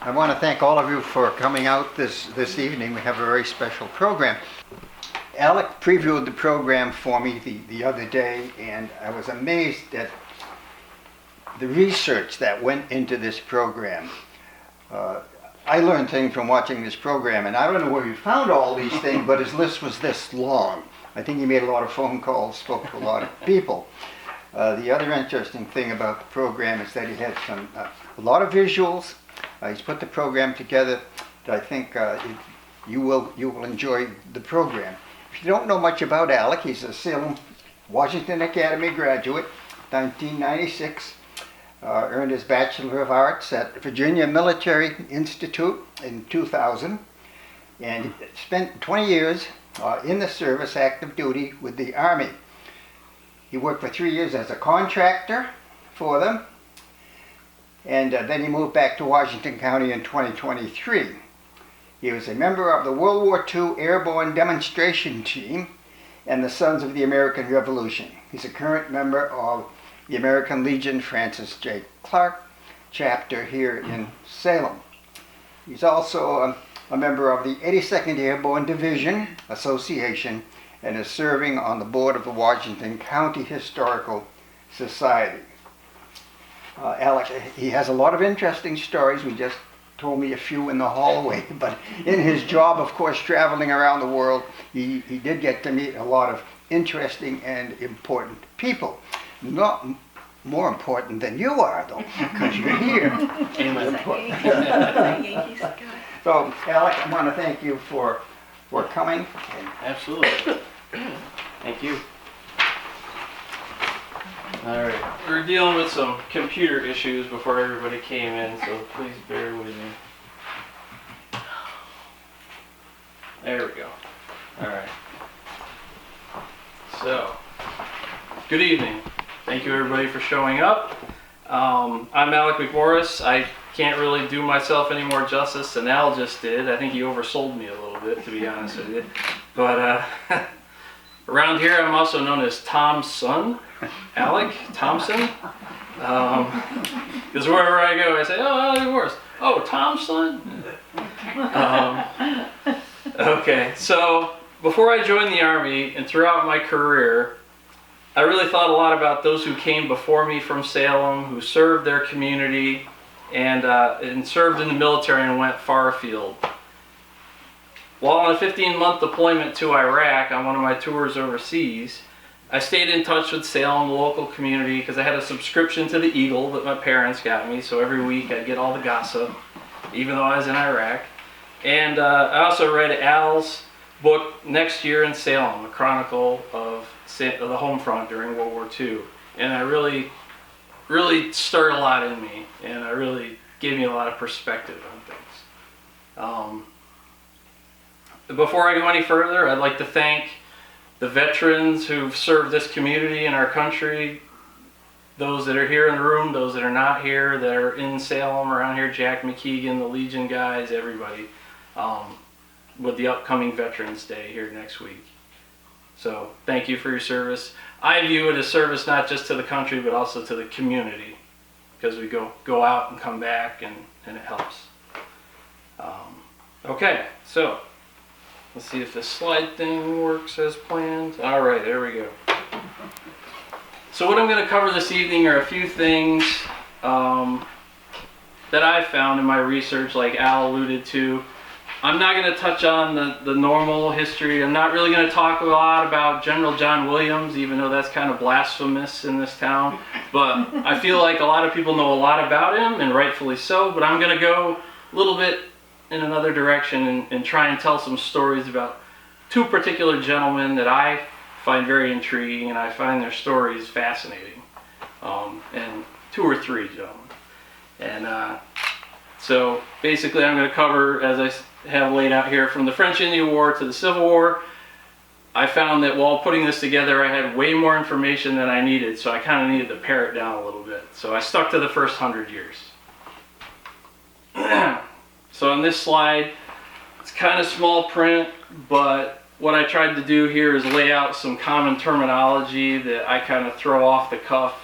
I want to thank all of you for coming out this evening. We have a very special program. Alec previewed the program for me the other day, and I was amazed at the research that went into this program. I learned things from watching this program, and I don't know where he found all these things, but his list was this long. I think he made a lot of phone calls, spoke to a lot of people. The other interesting thing about the program is that he had a lot of visuals. He's put the program together that I think you will enjoy the program. If you don't know much about Alec, he's a Salem, Washington Academy graduate, 1996. Earned his Bachelor of Arts at Virginia Military Institute in 2000, and spent 20 years in the service, active duty with the Army. He worked for 3 years as a contractor for them, and then he moved back to Washington County in 2023. He was a member of the World War II Airborne Demonstration Team and the Sons of the American Revolution. He's a current member of the American Legion Francis J. Clark chapter here in Salem. He's also a member of the 82nd Airborne Division Association and is serving on the board of the Washington County Historical Society. Alec, he has a lot of interesting stories. We just told me a few in the hallway, but in his job, of course, traveling around the world, he did get to meet a lot of interesting and important people. Not more important than you are, though, because you're here. So, Alec, I want to thank you for coming. Absolutely. Thank you. All right, we're dealing with some computer issues before everybody came in, so please bear with me. There we go. All right. So, good evening. Thank you everybody for showing up. I'm Alec McMorris. I can't really do myself any more justice than Al just did. I think he oversold me a little bit, to be honest with you. But around here I'm also known as Tom's son, Alec Thompson. Because wherever I go I say, oh, Alec McMorris. Oh, Tom's son? Okay, so before I joined the Army and throughout my career, I really thought a lot about those who came before me from Salem, who served their community and served in the military and went far afield. While on a 15-month deployment to Iraq on one of my tours overseas, I stayed in touch with Salem, the local community, because I had a subscription to the Eagle that my parents got me, so every week I'd get all the gossip, even though I was in Iraq. And I also read Al's book, Next Year in Salem, a chronicle of the home front during World War II. And I really stirred a lot in me, and it really gave me a lot of perspective on things. Before I go any further, I'd like to thank the veterans who've served this community and our country, those that are here in the room, those that are not here, that are in Salem, around here, Jack McKeegan, the Legion guys, everybody, with the upcoming Veterans Day here next week. So thank you for your service. I view it as service not just to the country, but also to the community, because we go out and come back, and it helps. Okay, so let's see if this slide thing works as planned. All right, there we go. So what I'm going to cover this evening are a few things that I found in my research, like Al alluded to. I'm not going to touch on the normal history. I'm not really going to talk a lot about General John Williams, even though that's kind of blasphemous in this town. But I feel like a lot of people know a lot about him, and rightfully so. But I'm going to go a little bit in another direction and try and tell some stories about two particular gentlemen that I find very intriguing, and I find their stories fascinating. And two or three gentlemen. And so basically I'm going to cover, as I have laid out here, from the French Indian War to the Civil War. I found that while putting this together I had way more information than I needed, so I kind of needed to pare it down a little bit. So I stuck to the first 100 years. So on this slide, it's kind of small print, but what I tried to do here is lay out some common terminology that I kind of throw off the cuff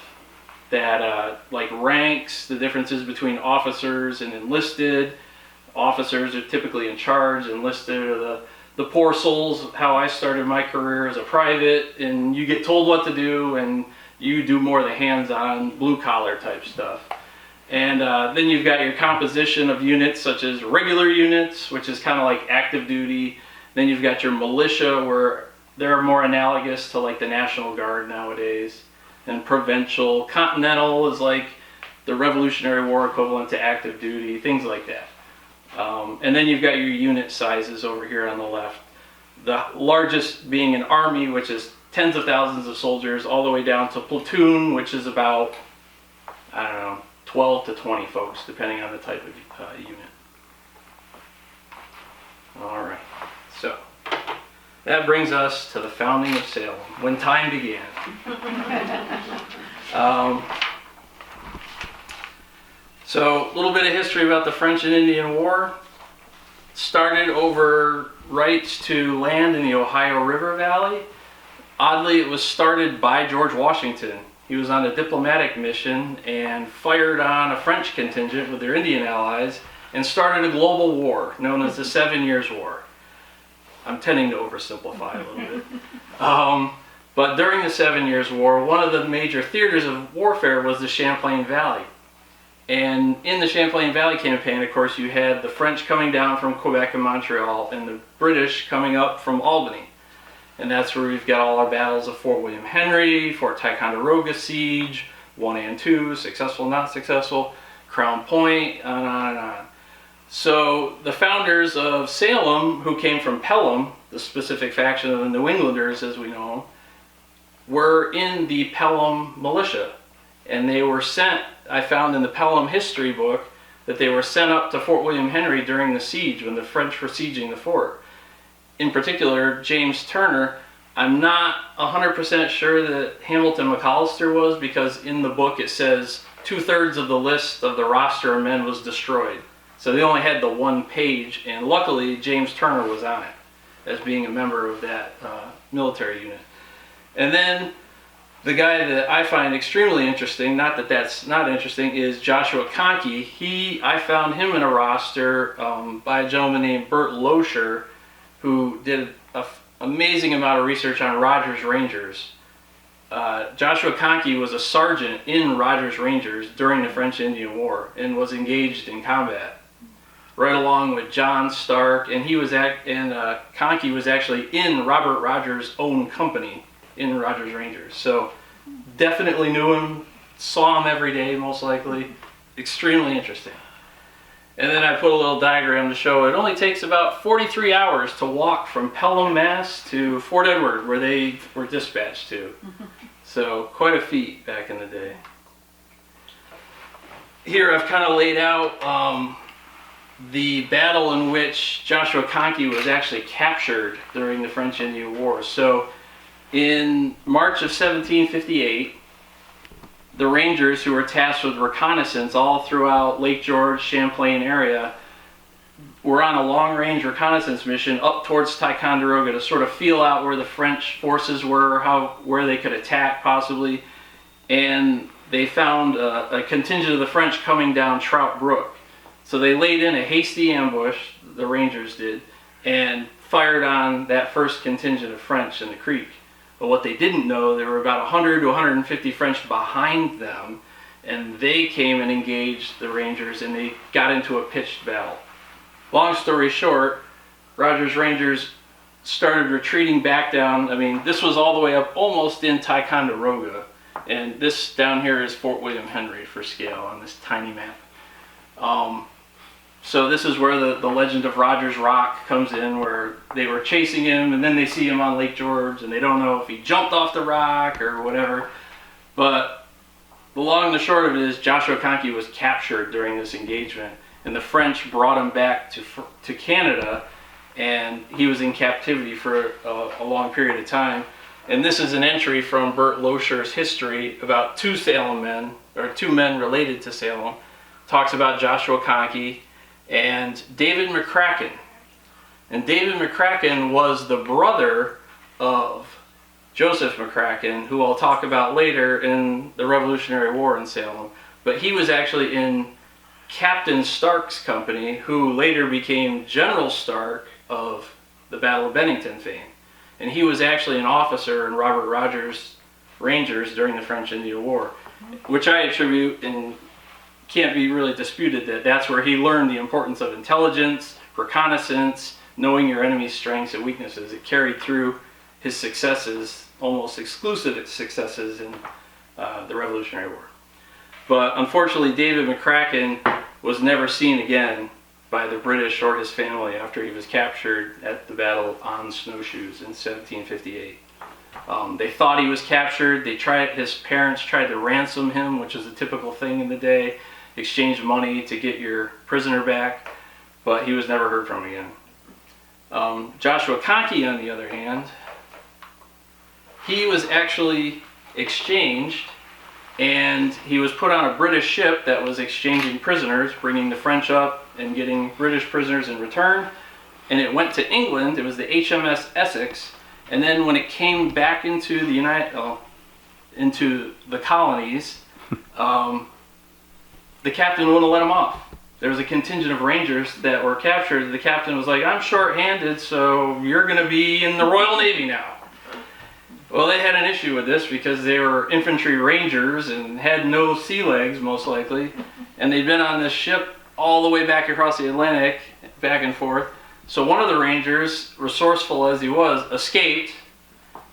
that like ranks, the differences between officers and enlisted. Officers are typically in charge, enlisted are the poor souls, how I started my career as a private, and you get told what to do and you do more of the hands-on blue collar type stuff. And then you've got your composition of units such as regular units, which is kind of like active duty. Then you've got your militia, where they're more analogous to like the National Guard nowadays. And provincial. Continental is like the Revolutionary War equivalent to active duty, things like that. And then you've got your unit sizes over here on the left. The largest being an army, which is tens of thousands of soldiers, all the way down to platoon, which is about, I don't know, 12 to 20 folks, depending on the type of unit. All right, so that brings us to the founding of Salem, when time began. So a little bit of history about the French and Indian War. Started over rights to land in the Ohio River Valley. Oddly, it was started by George Washington. He was on a diplomatic mission and fired on a French contingent with their Indian allies and started a global war known as the 7 Years' War. I'm tending to oversimplify a little bit. But during the 7 Years' War, one of the major theaters of warfare was the Champlain Valley. And in the Champlain Valley campaign, of course, you had the French coming down from Quebec and Montreal and the British coming up from Albany. And that's where we've got all our battles of Fort William Henry, Fort Ticonderoga Siege, 1 and 2, successful, not successful, Crown Point, on and on. So the founders of Salem, who came from Pelham, the specific faction of the New Englanders as we know them, were in the Pelham militia. And they were sent, I found in the Pelham history book, that they were sent up to Fort William Henry during the siege when the French were sieging the fort. In particular, James Turner, I'm not 100% sure that Hamilton McAllister was, because in the book it says 2/3 of the list of the roster of men was destroyed. So they only had the one page, and luckily James Turner was on it as being a member of that military unit. And then the guy that I find extremely interesting, not that that's not interesting, is Joshua Conkey. I found him in a roster by a gentleman named Bert Loescher, who did an amazing amount of research on Rogers Rangers. Joshua Conkey was a sergeant in Rogers Rangers during the French-Indian War and was engaged in combat, right along with John Stark, and Conkey was actually in Robert Rogers' own company in Rogers Rangers. So definitely knew him, saw him every day most likely. Extremely interesting. And then I put a little diagram to show it only takes about 43 hours to walk from Pelham, Mass to Fort Edward, where they were dispatched to. So quite a feat back in the day. Here I've kind of laid out the battle in which Joshua Conkey was actually captured during the French-Indian War. So in March of 1758, the Rangers, who were tasked with reconnaissance all throughout Lake George, Champlain area, were on a long-range reconnaissance mission up towards Ticonderoga to sort of feel out where the French forces were, where they could attack possibly. And they found a contingent of the French coming down Trout Brook. So they laid in a hasty ambush, the Rangers did, and fired on that first contingent of French in the creek. But what they didn't know, there were about 100 to 150 French behind them, and they came and engaged the Rangers, and they got into a pitched battle. Long story short, Rogers Rangers started retreating back down. I mean, this was all the way up almost in Ticonderoga, and this down here is Fort William Henry for scale on this tiny map. So this is where the legend of Rogers Rock comes in, where they were chasing him and then they see him on Lake George and they don't know if he jumped off the rock or whatever. But the long and the short of it is Joshua Conkey was captured during this engagement, and the French brought him back to Canada, and he was in captivity for a long period of time. And this is an entry from Bert Loescher's history about two Salem men, or two men related to Salem. Talks about Joshua Conkey and David McCracken. And David McCracken was the brother of Joseph McCracken, who I'll talk about later in the Revolutionary War in Salem. But he was actually in Captain Stark's company, who later became General Stark of the Battle of Bennington fame. And he was actually an officer in Robert Rogers' Rangers during the French-Indian War, which I attribute, and can't be really disputed, that that's where he learned the importance of intelligence, reconnaissance, knowing your enemy's strengths and weaknesses. It carried through his successes, almost exclusive successes in the Revolutionary War. But unfortunately, David McCracken was never seen again by the British or his family after he was captured at the Battle on Snowshoes in 1758. They thought he was captured. His parents tried to ransom him, which is a typical thing in the day, exchange money to get your prisoner back, but he was never heard from again. Joshua Conkey, on the other hand, he was actually exchanged, and he was put on a British ship that was exchanging prisoners, bringing the French up and getting British prisoners in return. And it went to England. It was the HMS Essex. And then when it came back into the into the colonies, the captain wouldn't let him off. There was a contingent of Rangers that were captured. The captain was like, "I'm short-handed, so you're going to be in the Royal Navy now." Well, they had an issue with this because they were infantry Rangers and had no sea legs, most likely. And they'd been on this ship all the way back across the Atlantic, back and forth. So one of the Rangers, resourceful as he was, escaped,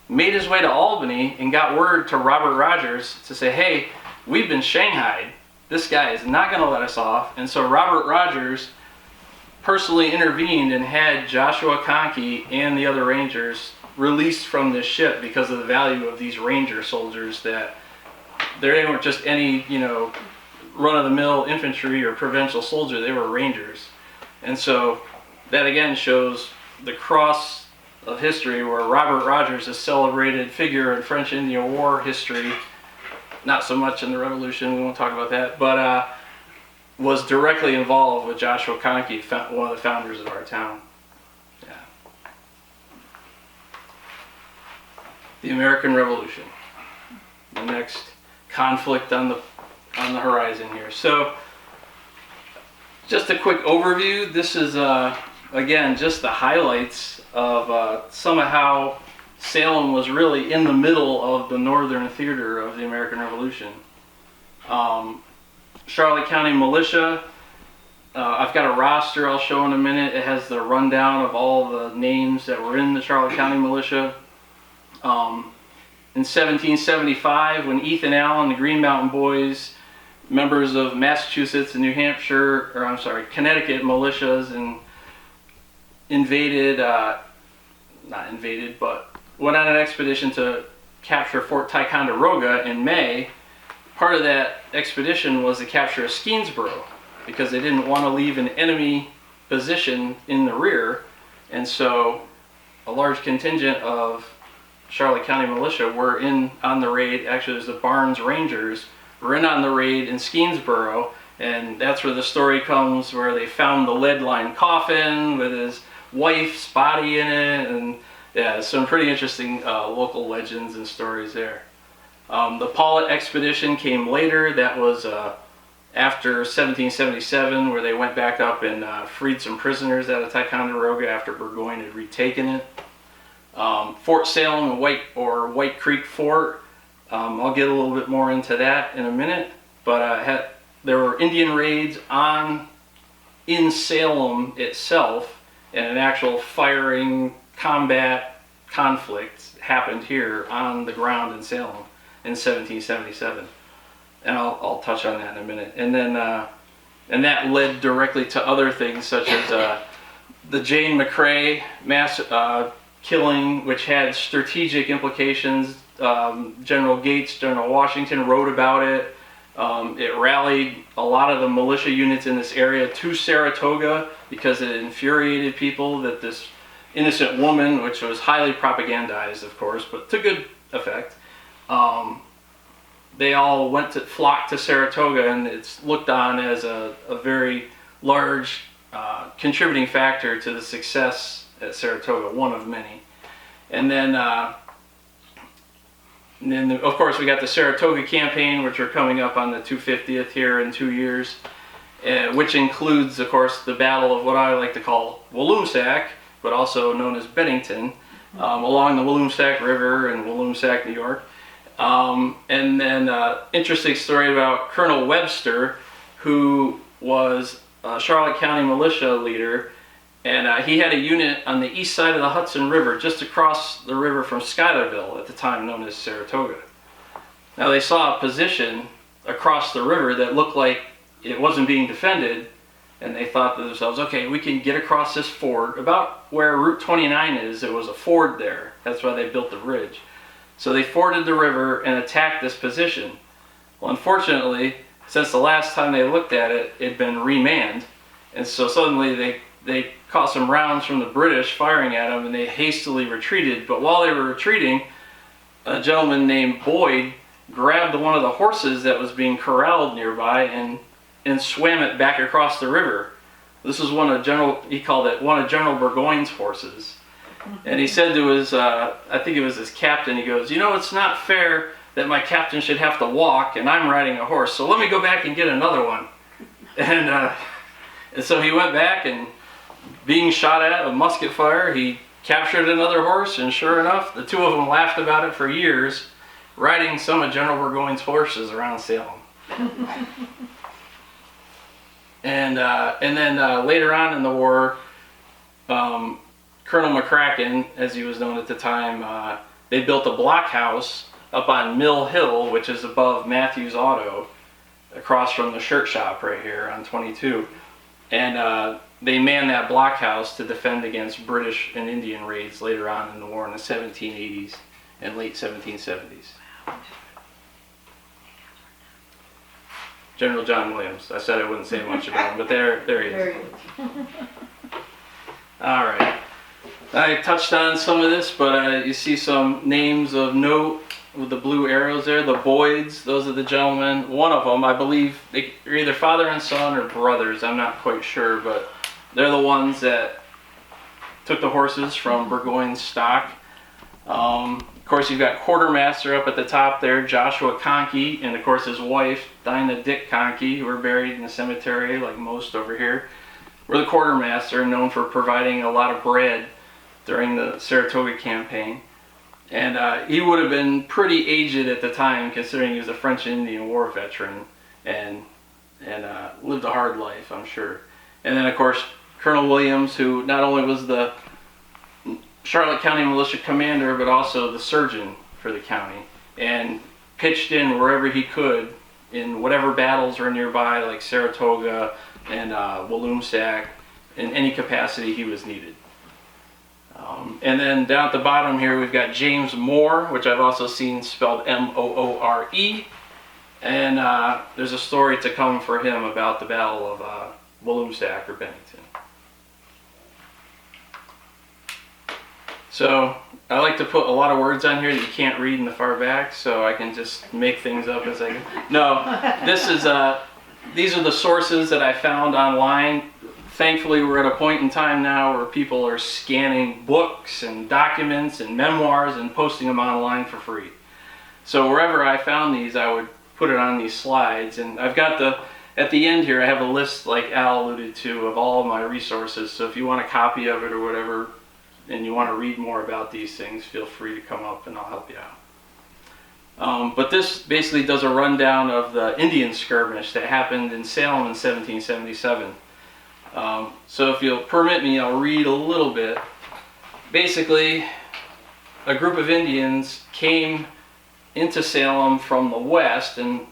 made his way to Albany, and got word to Robert Rogers to say, "Hey, we've been shanghaied. This guy is not going to let us off." And so Robert Rogers personally intervened and had Joshua Conkey and the other Rangers released from this ship because of the value of these Ranger soldiers, that they weren't just any, run-of-the-mill infantry or provincial soldier. They were Rangers. And so that again shows the cross of history, where Robert Rogers, a celebrated figure in French Indian War history, not so much in the Revolution, we won't talk about that, but was directly involved with Joshua Conkey, one of the founders of our town. Yeah. The American Revolution, the next conflict on the horizon here. So, just a quick overview. This is again just the highlights of some of how Salem was really in the middle of the northern theater of the American Revolution. Charlotte County Militia. I've got a roster I'll show in a minute. It has the rundown of all the names that were in the Charlotte County Militia. In 1775, when Ethan Allen, the Green Mountain Boys, members of Massachusetts and New Hampshire, Connecticut militias, and but went on an expedition to capture Fort Ticonderoga in May. Part of that expedition was to capture Skenesboro, because they didn't want to leave an enemy position in the rear, and so a large contingent of Charlotte County Militia were in on the raid. Actually, there's the Barnes Rangers were in on the raid in Skenesboro, and that's where the story comes, where they found the lead-lined coffin with his wife's body in it, and yeah, some pretty interesting local legends and stories there. The Paulet expedition came later. That was after 1777, where they went back up and freed some prisoners out of Ticonderoga after Burgoyne had retaken it. Fort Salem and White Creek Fort. I'll get a little bit more into that in a minute. But there were Indian raids in Salem itself, and an actual firing combat conflict happened here on the ground in Salem in 1777. And I'll touch on that in a minute. And then and that led directly to other things, such as the Jane McCrae mass killing, which had strategic implications. General Gates, General Washington wrote about it. It rallied a lot of the militia units in this area to Saratoga, because it infuriated people that this innocent woman, which was highly propagandized, of course, but to good effect, they all flocked to Saratoga, and it's looked on as a very large contributing factor to the success at Saratoga, one of many. And then And then, of course, we got the Saratoga campaign, which are coming up on the 250th here in 2 years, which includes, of course, the Battle of what I like to call Walloomsac, but also known as Bennington, along the Walloomsac River in Walloomsac, New York. And then, interesting story about Colonel Webster, who was a Charlotte County militia leader, and he had a unit on the east side of the Hudson River, just across the river from Schuylerville, at the time known as Saratoga. Now they saw a position across the river that looked like it wasn't being defended, and they thought to themselves, okay, we can get across this ford. About where Route 29 is, there was a ford there. That's why they built the bridge. So they forded the river and attacked this position. Well, unfortunately, since the last time they looked at it, it had been remanned, and so suddenly they caught some rounds from the British firing at them, and they hastily retreated. But while they were retreating, a gentleman named Boyd grabbed one of the horses that was being corralled nearby and swam it back across the river. This was he called it one of General Burgoyne's horses. And he said to his, I think it was his captain, he goes, it's not fair that my captain should have to walk and I'm riding a horse, so let me go back and get another one. And so he went back, and being shot at with musket fire, he captured another horse, and sure enough, the two of them laughed about it for years, riding some of General Burgoyne's horses around Salem. And then later on in the war, Colonel McCracken, as he was known at the time, they built a blockhouse up on Mill Hill, which is above Matthews Auto, across from the shirt shop right here on 22. And they manned that blockhouse to defend against British and Indian raids later on in the war in the 1780s and late 1770s. General John Williams. I said I wouldn't say much about him, but there he is. All right. I touched on some of this, but you see some names of note with the blue arrows there. The Boyds, those are the gentlemen. One of them, I believe, they're either father and son or brothers. I'm not quite sure, but they're the ones that took the horses from Burgoyne's stock. Of course, you've got Quartermaster up at the top there, Joshua Conkey, and of course his wife, Dinah Dick Conkey, who are buried in the cemetery like most over here. We're the Quartermaster, known for providing a lot of bread during the Saratoga campaign. And he would have been pretty aged at the time, considering he was a French and Indian War veteran and lived a hard life, I'm sure. And then, of course, Colonel Williams, who not only was the Charlotte County Militia Commander, but also the surgeon for the county, and pitched in wherever he could in whatever battles were nearby, like Saratoga and Walloomsac, in any capacity he was needed. And then down at the bottom here, we've got James Moore, which I've also seen spelled M-O-O-R-E. And there's a story to come for him about the Battle of Walloomsac or Bennington. So I like to put a lot of words on here that you can't read in the far back, so I can just make things up as I go. No, these are the sources that I found online. Thankfully, we're at a point in time now where people are scanning books and documents and memoirs and posting them online for free. So wherever I found these, I would put it on these slides. And I've got at the end here, I have a list, like Al alluded to, of all of my resources. So if you want a copy of it or whatever, and you want to read more about these things, feel free to come up and I'll help you out. But this basically does a rundown of the Indian skirmish that happened in Salem in 1777. So if you'll permit me, I'll read a little bit. Basically, a group of Indians came into Salem from the west, and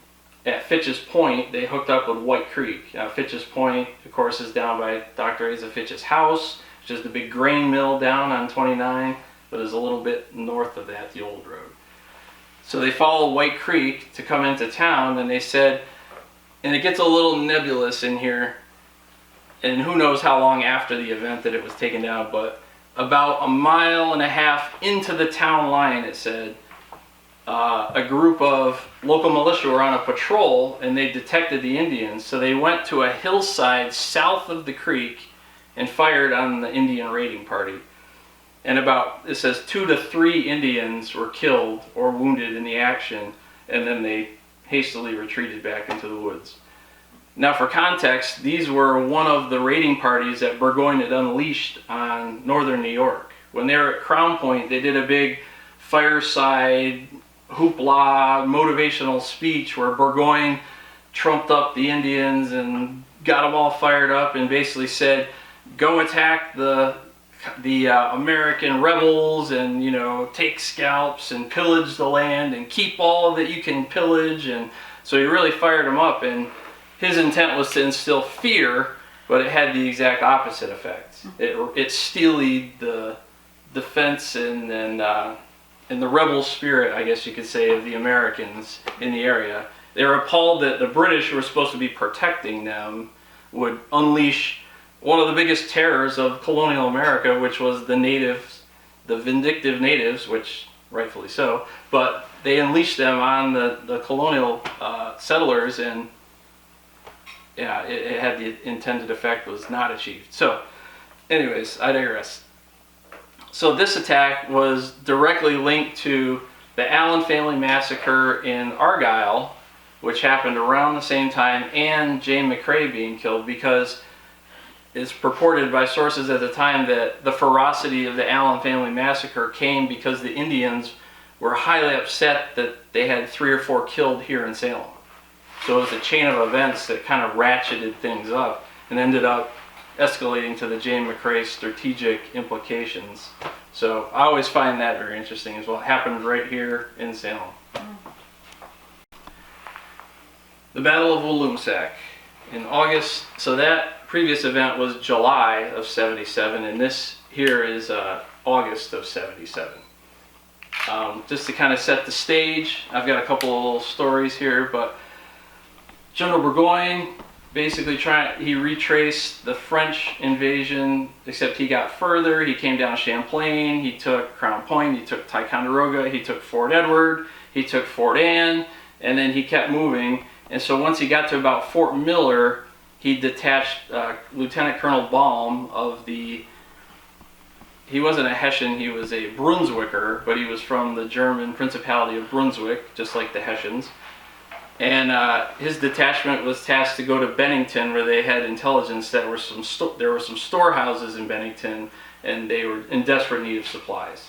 at Fitch's Point, they hooked up with White Creek. Fitch's Point, of course, is down by Dr. Asa Fitch's house, which is the big grain mill down on 29, but is a little bit north of that, the old road. So they followed White Creek to come into town, and they said, and it gets a little nebulous in here, and who knows how long after the event that it was taken down, but about 1.5 miles into the town line, it said, a group of local militia were on a patrol, and they detected the Indians, so they went to a hillside south of the creek and fired on the Indian raiding party. and it says 2 to 3 Indians were killed or wounded in the action, and then they hastily retreated back into the woods. Now, for context, these were one of the raiding parties that Burgoyne had unleashed on northern New York. When they were at Crown Point, they did a big fireside hoopla motivational speech where Burgoyne trumped up the Indians and got them all fired up and basically said, go attack the American rebels and, you know, take scalps and pillage the land and keep all that you can pillage. And so he really fired them up, and his intent was to instill fear, but it had the exact opposite effect. It steeled the defense and the rebel spirit, I guess you could say, of the Americans in the area. They were appalled that the British, who were supposed to be protecting them, would unleash one of the biggest terrors of colonial America, which was the natives, the vindictive natives, which rightfully so, but they unleashed them on the colonial settlers, and yeah, it had the intended effect, was not achieved. So, anyways, I digress. So this attack was directly linked to the Allen family massacre in Argyle, which happened around the same time, and James McCrae being killed, because it's purported by sources at the time that the ferocity of the Allen family massacre came because the Indians were highly upset that they had 3 or 4 killed here in Salem. So it was a chain of events that kind of ratcheted things up and ended up escalating to the James McCrae strategic implications. So I always find that very interesting as well. It happened right here in Salem. The Battle of Walloomsac in August. So that previous event was July of 77, and this here is August of 77. Just to kind of set the stage, I've got a couple stories here, but General Burgoyne basically he retraced the French invasion, except he got further. He came down Champlain, he took Crown Point, he took Ticonderoga, he took Fort Edward, he took Fort Anne, and then he kept moving. And so once he got to about Fort Miller, he detached Lieutenant Colonel Baum of he wasn't a Hessian, he was a Brunswicker, but he was from the German Principality of Brunswick, just like the Hessians. And his detachment was tasked to go to Bennington, where they had intelligence that there were some storehouses in Bennington, and they were in desperate need of supplies.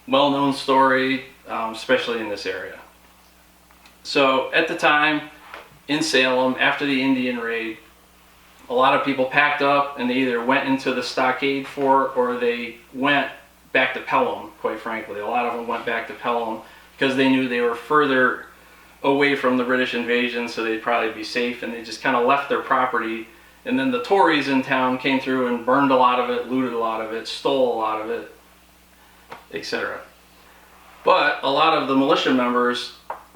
Well-known story, especially in this area. So at the time, in Salem, after the Indian raid, a lot of people packed up and they either went into the stockade fort or they went back to Pelham, quite frankly. A lot of them went back to Pelham because they knew they were further away from the British invasion, so they'd probably be safe, and they just kind of left their property. And then the Tories in town came through and burned a lot of it, looted a lot of it, stole a lot of it, etc. But a lot of the militia members,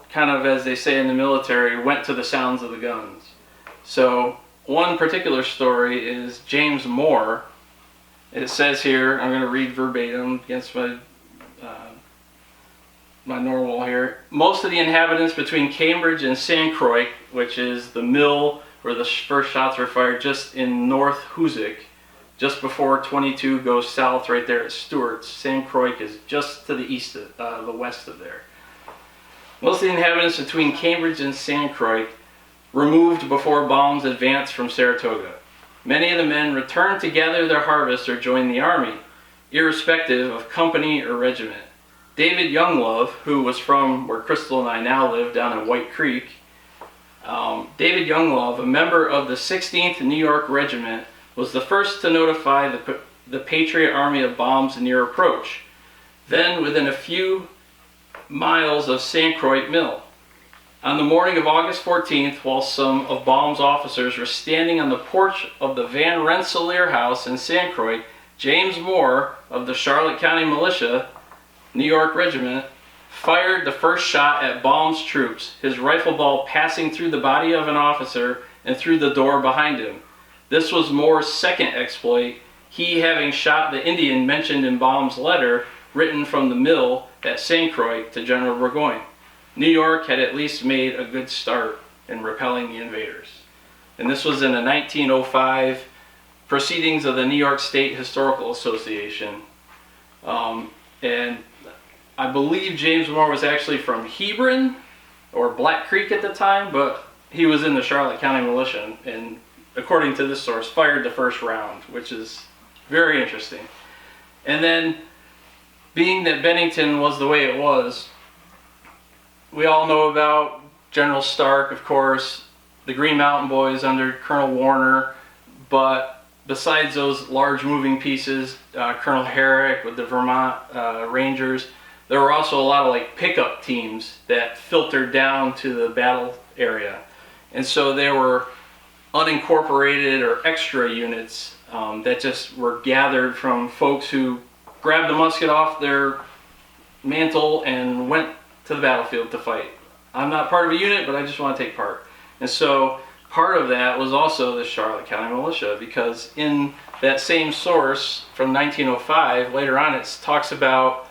kind of as they say in the military, went to the sounds of the guns. So one particular story is James Moore. It says here, I'm going to read verbatim against my normal here. Most of the inhabitants between Cambridge and St. Croix, which is the mill where the first shots were fired just in North Hoosick, just before 22 goes south right there at Stewart's. St. Croix is just to the east of, the west of there. Most of the inhabitants between Cambridge and St. Croix removed before bombs advanced from Saratoga. Many of the men returned to gather their harvest or join the army, irrespective of company or regiment. David Younglove, who was from where Crystal and I now live, down in White Creek, David Younglove, a member of the 16th New York Regiment, was the first to notify the Patriot Army of bombs near approach. Then, within a few miles of St. Croix Mill. On the morning of August 14th, while some of Baum's officers were standing on the porch of the Van Rensselaer House in St. Croix, James Moore of the Charlotte County Militia, New York Regiment, fired the first shot at Baum's troops, his rifle ball passing through the body of an officer and through the door behind him. This was Moore's second exploit, he having shot the Indian mentioned in Baum's letter written from the mill at St. Croix to General Burgoyne. New York had at least made a good start in repelling the invaders. And this was in the 1905 Proceedings of the New York State Historical Association. And I believe James Moore was actually from Hebron or Black Creek at the time, but he was in the Charlotte County Militia, and according to this source, fired the first round, which is very interesting. And then, being that Bennington was the way it was, we all know about General Stark, of course, the Green Mountain Boys under Colonel Warner, but besides those large moving pieces, Colonel Herrick with the Vermont Rangers, there were also a lot of like pickup teams that filtered down to the battle area. And so there were unincorporated or extra units that just were gathered from folks who grabbed the musket off their mantle and went to the battlefield to fight. I'm not part of a unit, but I just want to take part. And so part of that was also the Charlotte County Militia, because in that same source from 1905, later on it talks about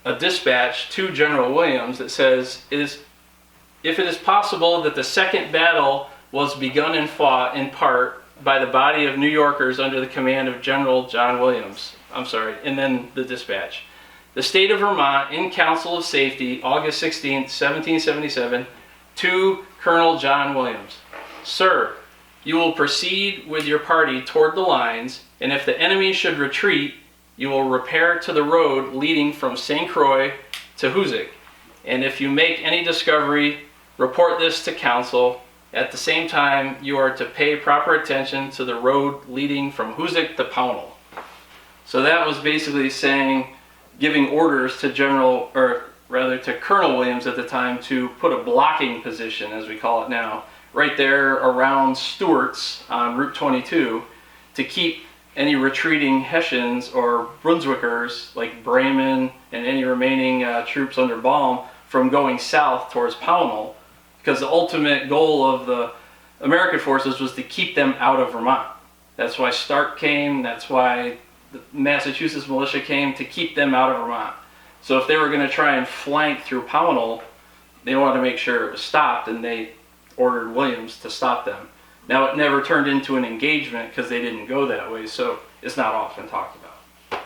a dispatch to General Williams that says, if it is possible that the second battle was begun and fought in part by the body of New Yorkers under the command of General John Williams. And then the dispatch. The state of Vermont, in Council of Safety, August 16, 1777, to Colonel John Williams. Sir, you will proceed with your party toward the lines, and if the enemy should retreat, you will repair to the road leading from St. Croix to Hoosick. And if you make any discovery, report this to council. At the same time, you are to pay proper attention to the road leading from Hoosick to Pownell. So that was basically saying, giving orders to Colonel Williams at the time to put a blocking position, as we call it now, right there around Stewart's on Route 22 to keep any retreating Hessians or Brunswickers like Bremen and any remaining troops under Baum from going south towards Pownell, because the ultimate goal of the American forces was to keep them out of Vermont. That's why Stark came, that's why the Massachusetts militia came, to keep them out of Vermont. So if they were going to try and flank through Pownell, they wanted to make sure it was stopped, and they ordered Williams to stop them. Now, it never turned into an engagement because they didn't go that way, so it's not often talked about.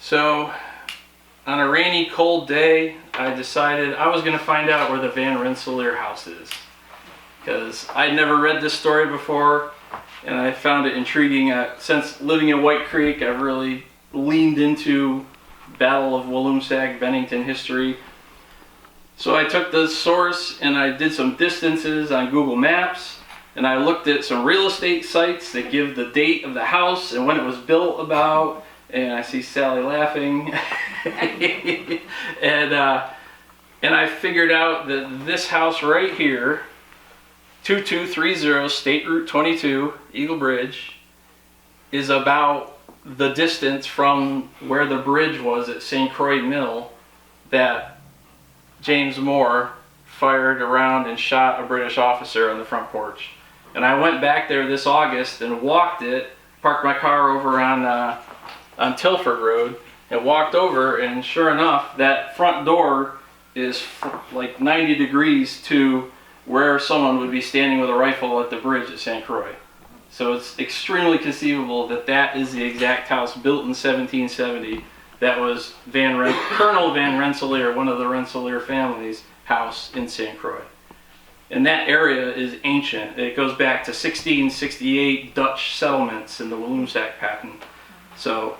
So, on a rainy, cold day, I decided I was going to find out where the Van Rensselaer house is, because I'd never read this story before, and I found it intriguing. Since living in White Creek, I've really leaned into Battle of Walloomsac, Bennington history. So I took the source and I did some distances on Google Maps, and I looked at some real estate sites that give the date of the house and when it was built about, and I see Sally laughing. and I figured out that this house right here, 2230 State Route 22, Eagle Bridge, is about the distance from where the bridge was at St. Croix Mill that James Moore fired around and shot a British officer on the front porch. And I went back there this August and walked it, parked my car over on Tilford Road, and walked over, and sure enough, that front door is like 90 degrees to where someone would be standing with a rifle at the bridge at St. Croix. So it's extremely conceivable that that is the exact house built in 1770 that was Colonel Van Rensselaer, one of the Rensselaer family's house in St. Croix. And that area is ancient. It goes back to 1668 Dutch settlements in the Walloomsac patent. So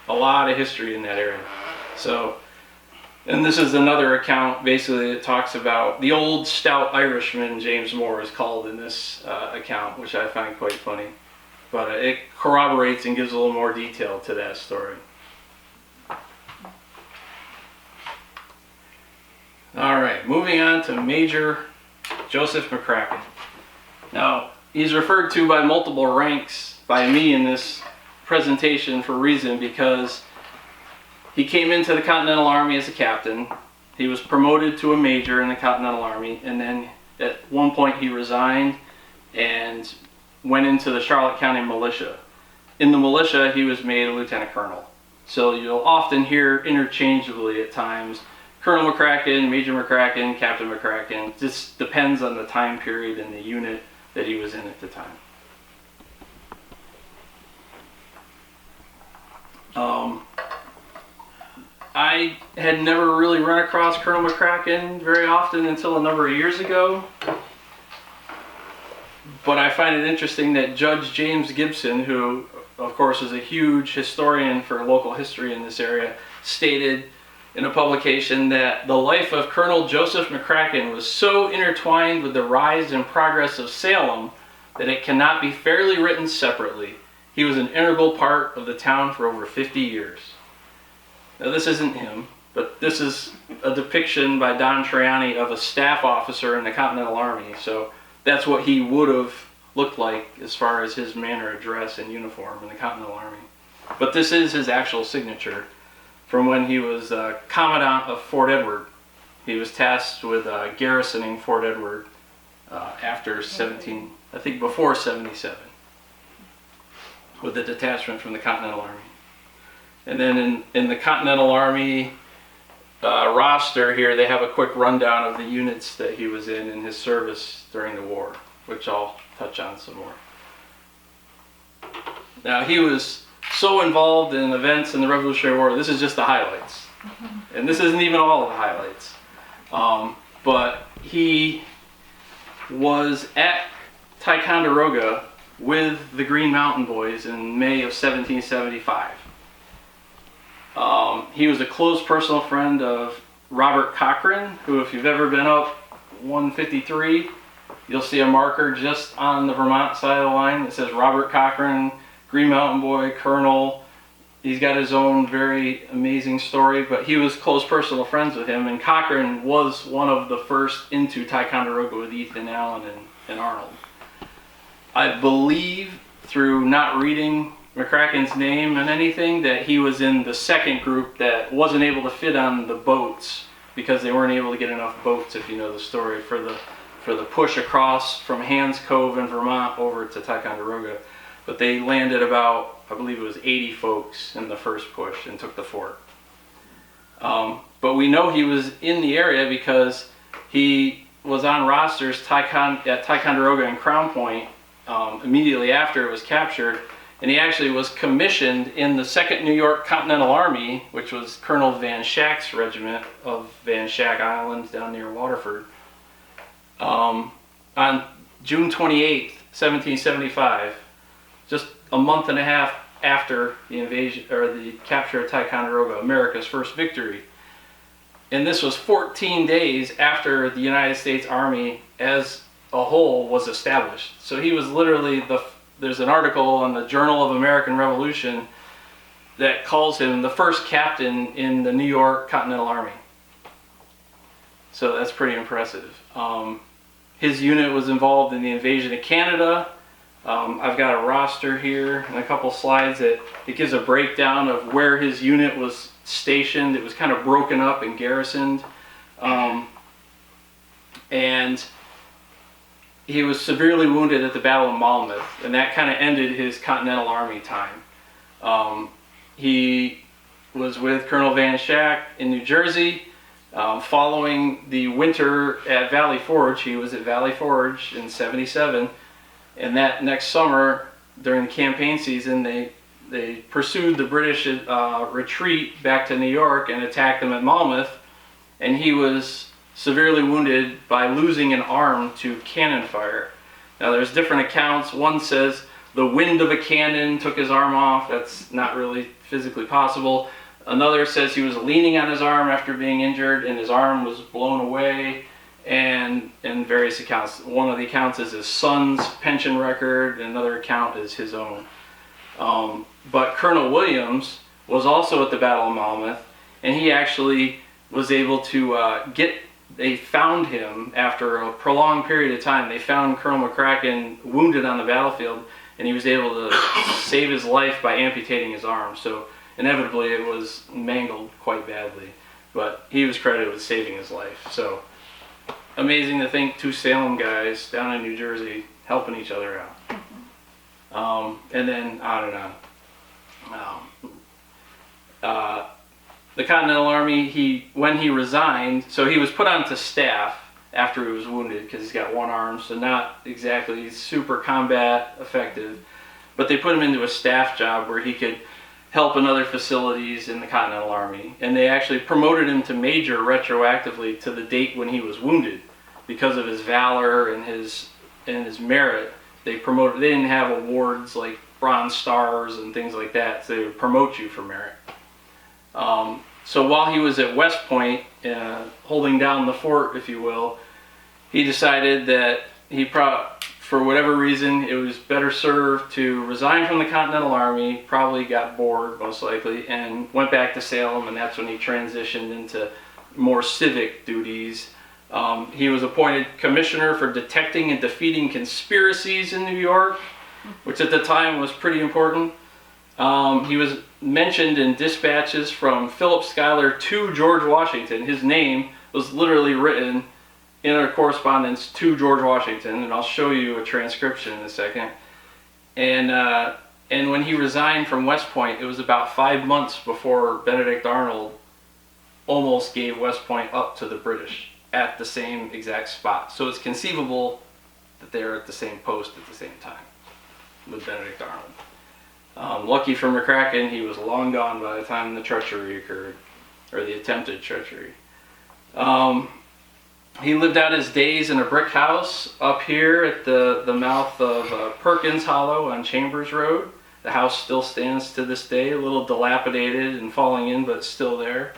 a lot of history in that area. So, and this is another account basically that talks about the old stout Irishman, James Moore is called in this account, which I find quite funny. But it corroborates and gives a little more detail to that story. All right, moving on to Major Joseph McCracken. Now, he's referred to by multiple ranks by me in this presentation for a reason, because he came into the Continental Army as a captain. He was promoted to a major in the Continental Army, and then at one point he resigned and went into the Charlotte County Militia. In the militia, he was made a lieutenant colonel. So you'll often hear interchangeably at times Colonel McCracken, Major McCracken, Captain McCracken. Just depends on the time period and the unit that he was in at the time. I had never really run across Colonel McCracken very often until a number of years ago. But I find it interesting that Judge James Gibson, who of course is a huge historian for local history in this area, stated in a publication that the life of Colonel Joseph McCracken was so intertwined with the rise and progress of Salem that it cannot be fairly written separately. He was an integral part of the town for over 50 years. Now this isn't him, but this is a depiction by Don Triani of a staff officer in the Continental Army. So that's what he would have looked like as far as his manner of dress and uniform in the Continental Army. But this is his actual signature from when he was Commandant of Fort Edward. He was tasked with garrisoning Fort Edward after before 77, with a detachment from the Continental Army. And then in the Continental Army roster here, they have a quick rundown of the units that he was in his service during the war, which I'll touch on some more. Now, he was so involved in events in the Revolutionary War, this is just the highlights. And this isn't even all of the highlights. But he was at Ticonderoga with the Green Mountain Boys in May of 1775. He was a close personal friend of Robert Cochrane, who, if you've ever been up 153, you'll see a marker just on the Vermont side of the line that says Robert Cochrane, Green Mountain Boy, Colonel. He's got his own very amazing story, but he was close personal friends with him, and Cochrane was one of the first into Ticonderoga with Ethan Allen and Arnold. I believe, through not reading McCracken's name and anything, that he was in the second group that wasn't able to fit on the boats because they weren't able to get enough boats, if you know the story, for the push across from Hans Cove in Vermont over to Ticonderoga. But they landed about, I believe it was 80 folks in the first push and took the fort. But we know he was in the area because he was on rosters at Ticonderoga and Crown Point immediately after it was captured. And he actually was commissioned in the 2nd New York Continental Army, which was Colonel Van Schack's regiment of Van Schack Island down near Waterford. On June 28th, 1775, just a month and a half after the invasion or the capture of Ticonderoga, America's first victory. And this was 14 days after the United States Army as a whole was established. So he was literally there's an article in the Journal of American Revolution that calls him the first captain in the New York Continental Army. So that's pretty impressive. His unit was involved in the invasion of Canada. I've got a roster here and a couple slides that it gives a breakdown of where his unit was stationed. It was kind of broken up and garrisoned. And he was severely wounded at the Battle of Monmouth, and that kind of ended his Continental Army time. He was with Colonel Van Schack in New Jersey. Following the winter at Valley Forge, he was at Valley Forge in 77, and that next summer, during the campaign season, they pursued the British retreat back to New York and attacked them at Monmouth, and he was severely wounded by losing an arm to cannon fire. Now there's different accounts. One says the wind of a cannon took his arm off. That's not really physically possible. Another says he was leaning on his arm after being injured and his arm was blown away, and various accounts. One of the accounts is his son's pension record, and another account is his own. But Colonel Williams was also at the Battle of Monmouth, and he actually was able to they found him after a prolonged period of time. They found Colonel McCracken wounded on the battlefield, and he was able to save his life by amputating his arm. So inevitably it was mangled quite badly, but he was credited with saving his life. So amazing to think two Salem guys down in New Jersey helping each other out. And then on and on. The Continental Army, when he resigned, so he was put onto staff after he was wounded because he's got one arm, so not exactly super combat effective, but they put him into a staff job where he could help in other facilities in the Continental Army. And they actually promoted him to major retroactively to the date when he was wounded because of his valor and his merit. They didn't have awards like Bronze Stars and things like that, so they would promote you for merit. So while he was at West Point, holding down the fort, if you will, he decided that for whatever reason, it was better served to resign from the Continental Army, probably got bored most likely, and went back to Salem, and that's when he transitioned into more civic duties. He was appointed commissioner for detecting and defeating conspiracies in New York, which at the time was pretty important. He was mentioned in dispatches from Philip Schuyler to George Washington. His name was literally written in a correspondence to George Washington, and I'll show you a transcription in a second. And when he resigned from West Point, it was about 5 months before Benedict Arnold almost gave West Point up to the British at the same exact spot. So it's conceivable that they're at the same post at the same time with Benedict Arnold. Lucky for McCracken, he was long gone by the time the treachery occurred, or the attempted treachery. He lived out his days in a brick house up here at the mouth of Perkins Hollow on Chambers Road. The house still stands to this day, a little dilapidated and falling in, but still there.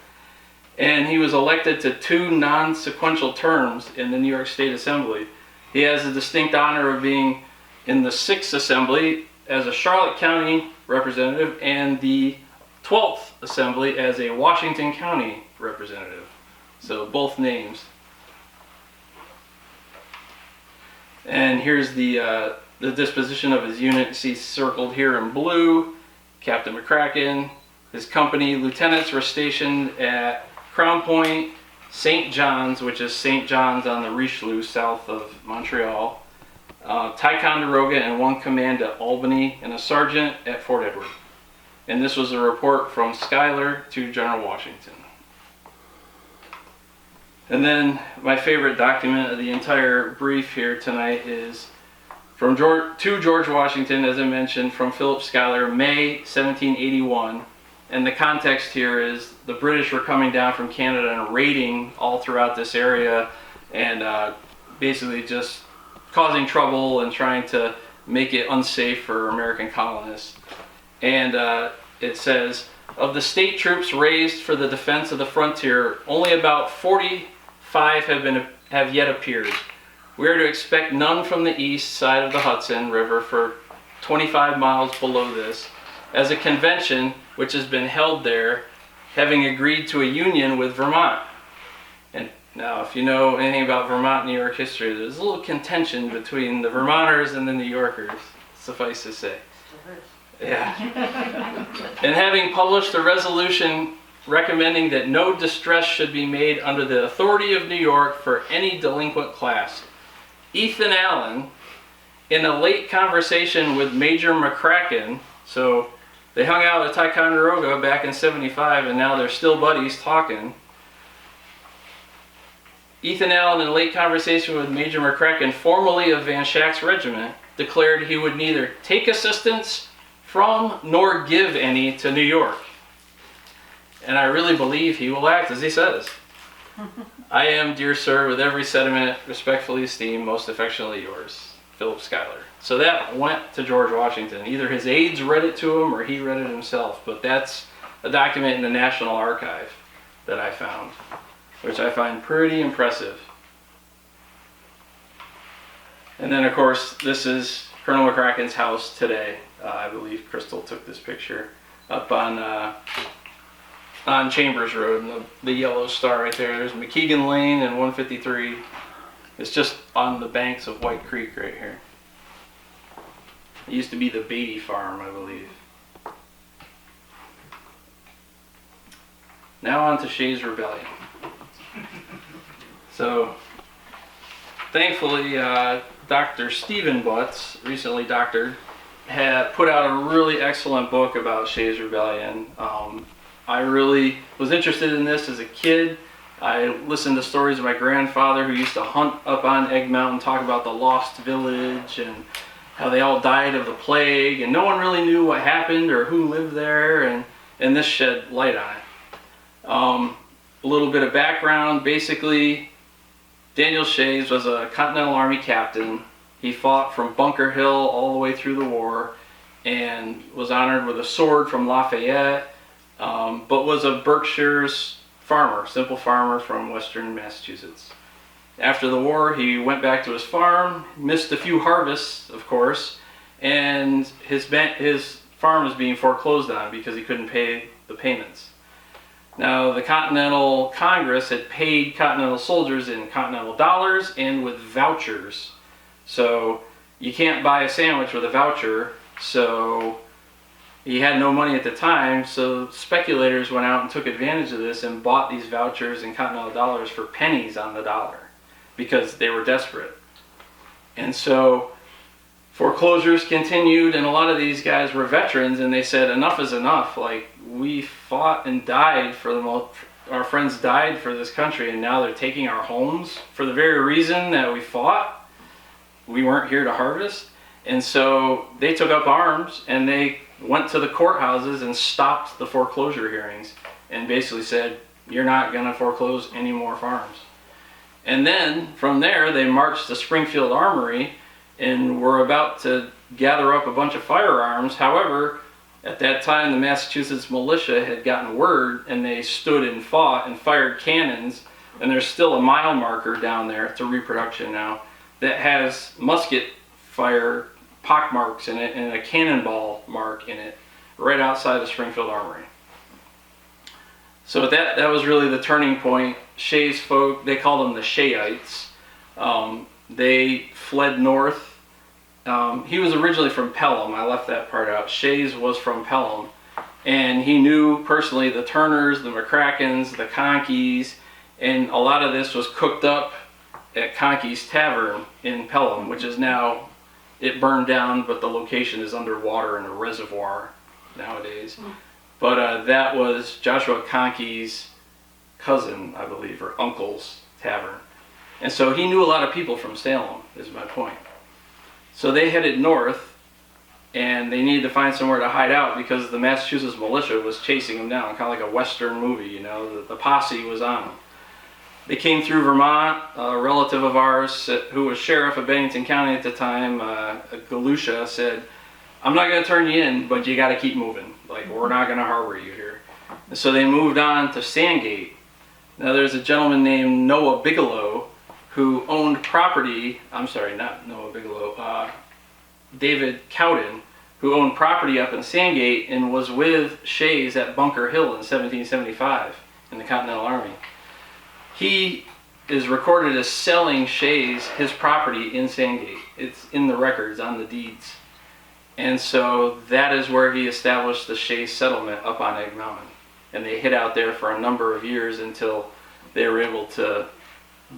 And he was elected to 2 non-sequential terms in the New York State Assembly. He has the distinct honor of being in the 6th Assembly as a Charlotte County representative and the 12th Assembly as a Washington County representative. So both names. And here's the disposition of his unit. See circled here in blue, Captain McCracken. His company lieutenants were stationed at Crown Point, St. John's, which is St. John's on the Richelieu south of Montreal, Ticonderoga, and 1 command at Albany, and a sergeant at Fort Edward. And this was a report from Schuyler to General Washington. And then my favorite document of the entire brief here tonight is to George Washington, as I mentioned, from Philip Schuyler, May 1781. And the context here is the British were coming down from Canada and raiding all throughout this area and basically just causing trouble and trying to make it unsafe for American colonists. And it says, of the state troops raised for the defense of the frontier, only about 45 have yet appeared. We are to expect none from the east side of the Hudson River for 25 miles below this, as a convention which has been held there, having agreed to a union with Vermont. And now, if you know anything about Vermont New York history, there's a little contention between the Vermonters and the New Yorkers, suffice to say. Yeah. And having published a resolution recommending that no distress should be made under the authority of New York for any delinquent class. Ethan Allen, in a late conversation with Major McCracken, so they hung out at Ticonderoga back in 75 and now they're still buddies talking. Ethan Allen, in a late conversation with Major McCracken, formerly of Van Schack's regiment, declared he would neither take assistance from nor give any to New York. And I really believe he will act as he says. I am, dear sir, with every sentiment, respectfully esteemed, most affectionately yours, Philip Schuyler. So that went to George Washington. Either his aides read it to him or he read it himself. But that's a document in the National Archive that I found, which I find pretty impressive. And then, of course, this is Colonel McCracken's house today. I believe Crystal took this picture up on Chambers Road, and the yellow star right there. There's McKeegan Lane and 153. It's just on the banks of White Creek right here. It used to be the Beatty Farm, I believe. Now on to Shays' Rebellion. So, thankfully, Dr. Stephen Butts, recently doctored, had put out a really excellent book about Shays' Rebellion. I really was interested in this as a kid. I listened to stories of my grandfather who used to hunt up on Egg Mountain, talk about the Lost Village and how they all died of the plague, and no one really knew what happened or who lived there, and this shed light on it. A little bit of background, basically, Daniel Shays was a Continental Army captain. He fought from Bunker Hill all the way through the war and was honored with a sword from Lafayette, but was a Berkshire's farmer, simple farmer from western Massachusetts. After the war, he went back to his farm, missed a few harvests, of course, and his farm was being foreclosed on because he couldn't pay the payments. Now, the Continental Congress had paid Continental soldiers in Continental dollars and with vouchers. So you can't buy a sandwich with a voucher, so he had no money at the time, so speculators went out and took advantage of this and bought these vouchers in Continental dollars for pennies on the dollar because they were desperate. And so foreclosures continued, and a lot of these guys were veterans, and they said, enough is enough. Like, we fought and died for our friends died for this country, and now they're taking our homes for the very reason that we fought. We weren't here to harvest. And so they took up arms, and they went to the courthouses and stopped the foreclosure hearings and basically said, you're not going to foreclose any more farms. And then from there, they marched to Springfield Armory and were about to gather up a bunch of firearms. However, at that time, the Massachusetts militia had gotten word, and they stood and fought and fired cannons. And there's still a mile marker down there, it's a reproduction now, that has musket fire pockmarks in it and a cannonball mark in it right outside of Springfield Armory. So that was really the turning point. Shays folk, they called them the Shayites. They fled north. He was originally from Pelham. I left that part out. Shays was from Pelham. And he knew personally the Turners, the McCrackens, the Conkeys, and a lot of this was cooked up at Conkeys Tavern in Pelham, which is now, it burned down, but the location is underwater in a reservoir nowadays. But that was Joshua Conkey's cousin, I believe, or uncle's tavern. And so he knew a lot of people from Salem, is my point. So they headed north, and they needed to find somewhere to hide out because the Massachusetts militia was chasing them down, kind of like a Western movie, you know, the posse was on them. They came through Vermont. A relative of ours who was sheriff of Bennington County at the time, Galusha, said, I'm not going to turn you in, but you got to keep moving. Like, we're not going to harbor you here. And so they moved on to Sandgate. Now there's a gentleman named Noah Bigelow who owned property, I'm sorry, not Noah Bigelow, David Cowden, who owned property up in Sandgate and was with Shays at Bunker Hill in 1775 in the Continental Army. He is recorded as selling Shays his property in Sandgate. It's in the records, on the deeds. And so that is where he established the Shays settlement up on Egg Mountain. And they hid out there for a number of years until they were able to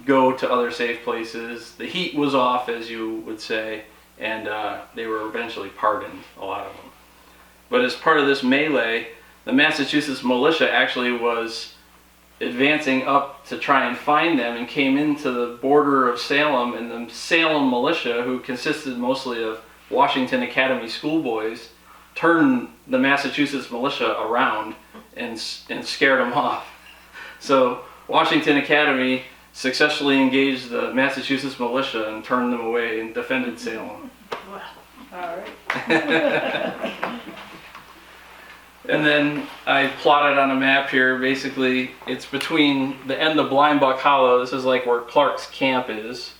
go to other safe places. The heat was off, as you would say, and they were eventually pardoned, a lot of them. But as part of this melee, the Massachusetts militia actually was advancing up to try and find them and came into the border of Salem, and the Salem militia, who consisted mostly of Washington Academy schoolboys, turned the Massachusetts militia around and scared them off. So Washington Academy successfully engaged the Massachusetts militia and turned them away and defended Salem. Well, all right. And then I plotted on a map here, basically it's between the end of Blindbuck Hollow, this is like where Clark's camp is,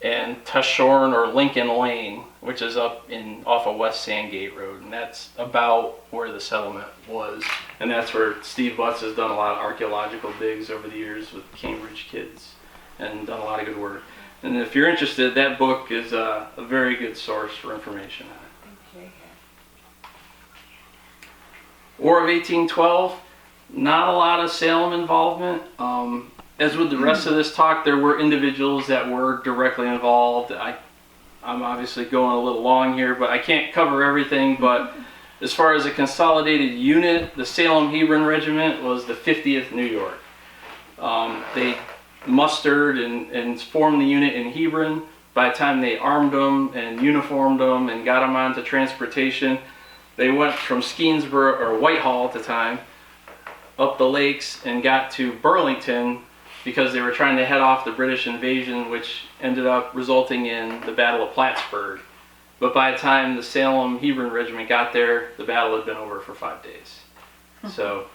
and Tushorn or Lincoln Lane, which is up off of West Sandgate Road, and that's about where the settlement was. And that's where Steve Butts has done a lot of archaeological digs over the years with Cambridge kids and done a lot of good work. And if you're interested, that book is a very good source for information on it. Okay. War of 1812, not a lot of Salem involvement. As with the rest of this talk, there were individuals that were directly involved. I'm obviously going a little long here, but I can't cover everything. But as far as a consolidated unit, the Salem Hebron Regiment was the 50th New York. They mustered and formed the unit in Hebron. by the time they armed them and uniformed them and got them onto transportation, they went from Skeensboro, or Whitehall at the time, up the lakes and got to Burlington because they were trying to head off the British invasion, which ended up resulting in the Battle of Plattsburgh. But by the time the Salem Hebron Regiment got there, the battle had been over for 5 days. So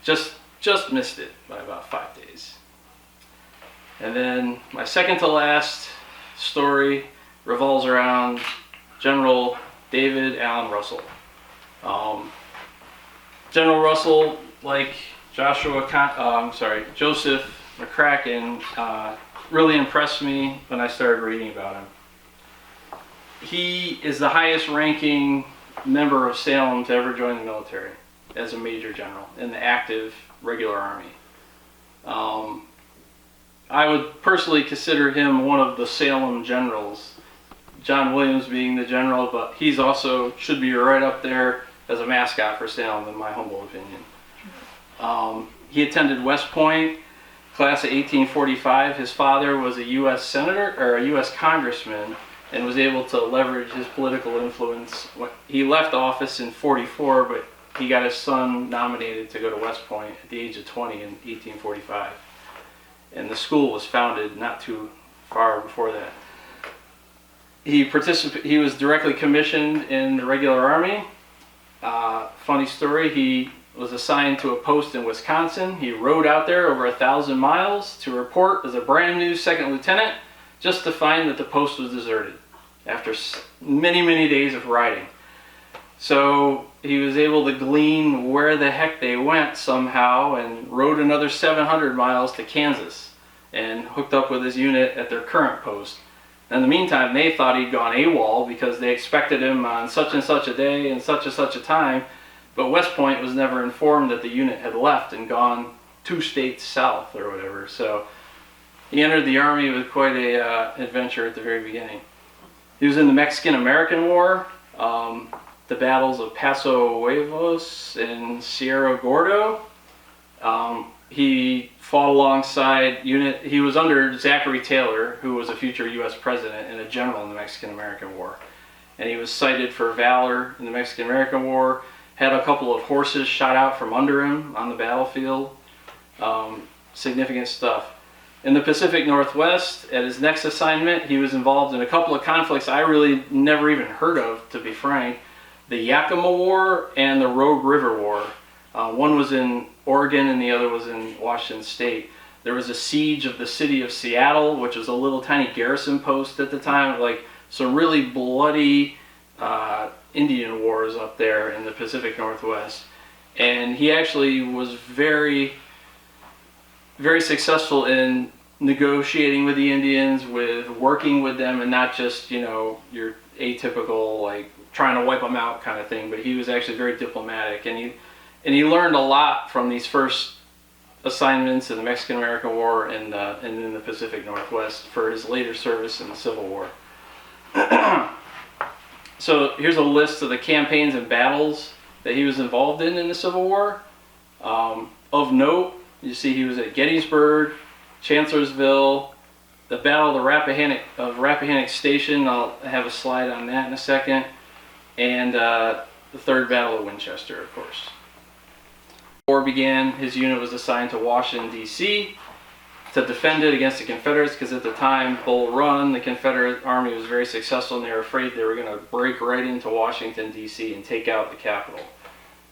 just missed it by about 5 days. And then my second to last story revolves around General David Allen Russell. General Russell, like Joseph McCracken, really impressed me when I started reading about him. He is the highest ranking member of Salem to ever join the military as a major general in the active regular army. I would personally consider him one of the Salem generals, John Williams being the general, but he's also should be right up there as a mascot for Salem, in my humble opinion. He attended West Point, class of 1845. His father was a U.S. senator or a U.S. congressman and was able to leverage his political influence. He left office in 44, but he got his son nominated to go to West Point at the age of 20 in 1845. And the school was founded not too far before that. He was directly commissioned in the regular army. Funny story, he was assigned to a post in Wisconsin. He rode out there over 1,000 miles to report as a brand new second lieutenant, just to find that the post was deserted after many, many days of riding. So he was able to glean where the heck they went somehow and rode another 700 miles to Kansas and hooked up with his unit at their current post. In the meantime, they thought he'd gone AWOL because they expected him on such and such a day and such a time, but West Point was never informed that the unit had left and gone 2 states south or whatever. So he entered the Army with quite a adventure at the very beginning. He was in the Mexican-American War, the battles of Paso Huevos and Cerro Gordo. He fought alongside he was under Zachary Taylor, who was a future U.S. president and a general in the Mexican-American War. And he was cited for valor in the Mexican-American War, had a couple of horses shot out from under him on the battlefield. Significant stuff. In the Pacific Northwest, at his next assignment, he was involved in a couple of conflicts I really never even heard of, to be frank. The Yakima War and the Rogue River War. One was in Oregon and the other was in Washington State. There was a siege of the city of Seattle, which was a little tiny garrison post at the time, like some really bloody Indian wars up there in the Pacific Northwest. And he actually was very, very successful in negotiating with the Indians, with working with them, and not just, your atypical, like, trying to wipe them out kind of thing, but he was actually very diplomatic, and he learned a lot from these first assignments in the Mexican-American War and in the Pacific Northwest for his later service in the Civil War. So here's a list of the campaigns and battles that he was involved in the Civil War. Of note, you see he was at Gettysburg, Chancellorsville, the Battle of the Rappahannock Station. I'll have a slide on that in a second. And the Third Battle of Winchester, of course. War began, his unit was assigned to Washington, D.C. to defend it against the Confederates, because at the time, Bull Run, the Confederate Army was very successful, and they were afraid they were going to break right into Washington, D.C. and take out the capital.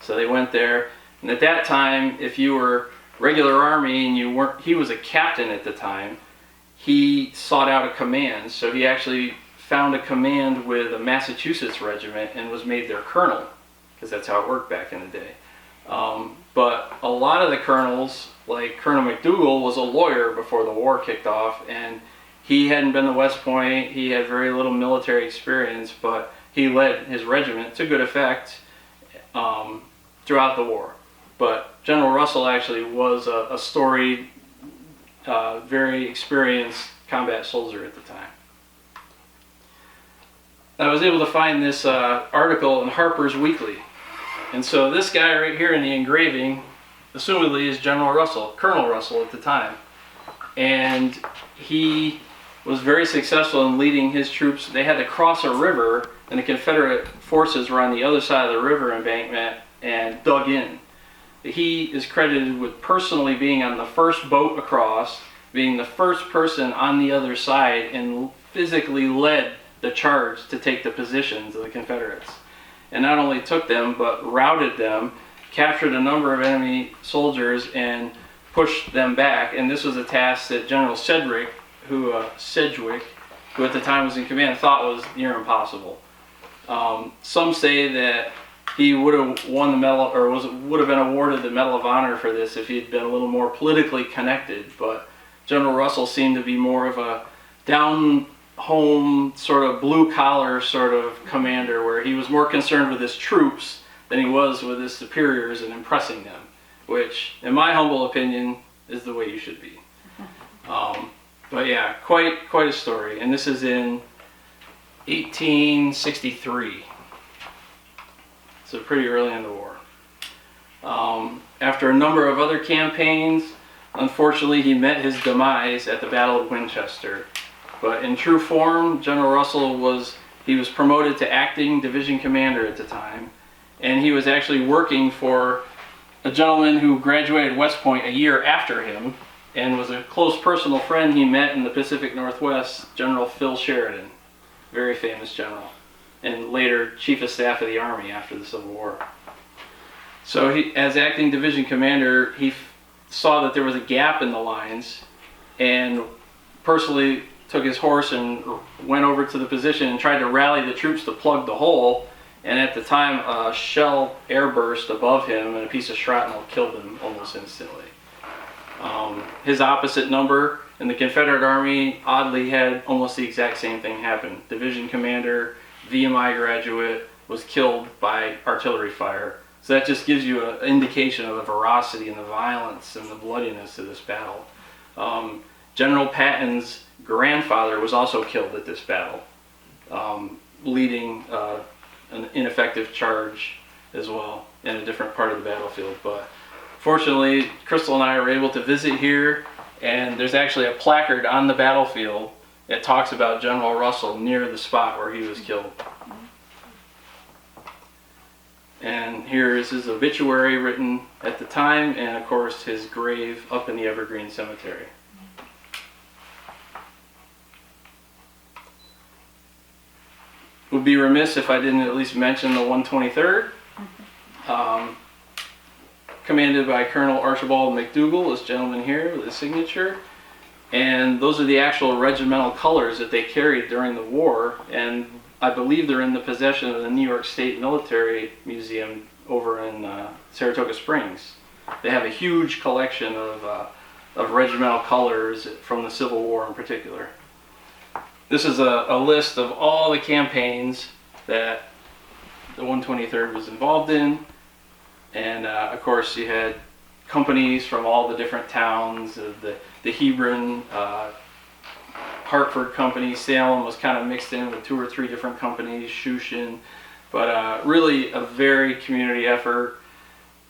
So they went there, and at that time, if you were regular Army and he was a captain at the time, he sought out a command. So he actually found a command with a Massachusetts regiment and was made their colonel, because that's how it worked back in the day. But a lot of the colonels, like Colonel McDougal, was a lawyer before the war kicked off, and he hadn't been to West Point. He had very little military experience, but he led his regiment to good effect throughout the war. But General Russell actually was a storied, very experienced combat soldier at the time. I was able to find this article in Harper's Weekly. And so this guy right here in the engraving, assumedly, is General Russell, Colonel Russell at the time. And he was very successful in leading his troops. They had to cross a river, and the Confederate forces were on the other side of the river embankment and dug in. He is credited with personally being on the first boat across, being the first person on the other side, and physically led the charge to take the positions of the Confederates. And not only took them, but routed them, captured a number of enemy soldiers, and pushed them back. And this was a task that General Sedgwick, who at the time was in command, thought was near impossible. Some say that he would have won the medal, or would have been awarded the Medal of Honor for this if he had been a little more politically connected. But General Russell seemed to be more of a down-home, sort of blue-collar sort of commander, where he was more concerned with his troops than he was with his superiors and impressing them, which, in my humble opinion, is the way you should be. But yeah, quite a story. And this is in 1863. So pretty early in the war. After a number of other campaigns, unfortunately he met his demise at the Battle of Winchester. But in true form, General Russell was promoted to acting division commander at the time. And he was actually working for a gentleman who graduated West Point a year after him, and was a close personal friend he met in the Pacific Northwest, General Phil Sheridan, very famous general, and later Chief of Staff of the Army after the Civil War. So he, as acting division commander, he saw that there was a gap in the lines, and personally took his horse and went over to the position and tried to rally the troops to plug the hole. And at the time, a shell airburst above him, and a piece of shrapnel killed him almost instantly. His opposite number in the Confederate Army oddly had almost the exact same thing happen. Division commander, VMI graduate, was killed by artillery fire. So that just gives you an indication of the veracity and the violence and the bloodiness of this battle. General Patton's grandfather was also killed at this battle, leading an ineffective charge as well in a different part of the battlefield. But fortunately, Crystal and I were able to visit here, and there's actually a placard on the battlefield that talks about General Russell near the spot where he was killed. And here is his obituary written at the time, and of course his grave up in the Evergreen Cemetery. Would be remiss if I didn't at least mention the 123rd. Commanded by Colonel Archibald McDougall, this gentleman here with his signature. And those are the actual regimental colors that they carried during the war, and I believe they're in the possession of the New York State Military Museum over in Saratoga Springs. They have a huge collection of regimental colors from the Civil War in particular. This is a list of all the campaigns that the 123rd was involved in. And of course you had companies from all the different towns, the Hebron, Hartford company, Salem was kind of mixed in with 2 or 3 different companies, Shushan, but really a very community effort.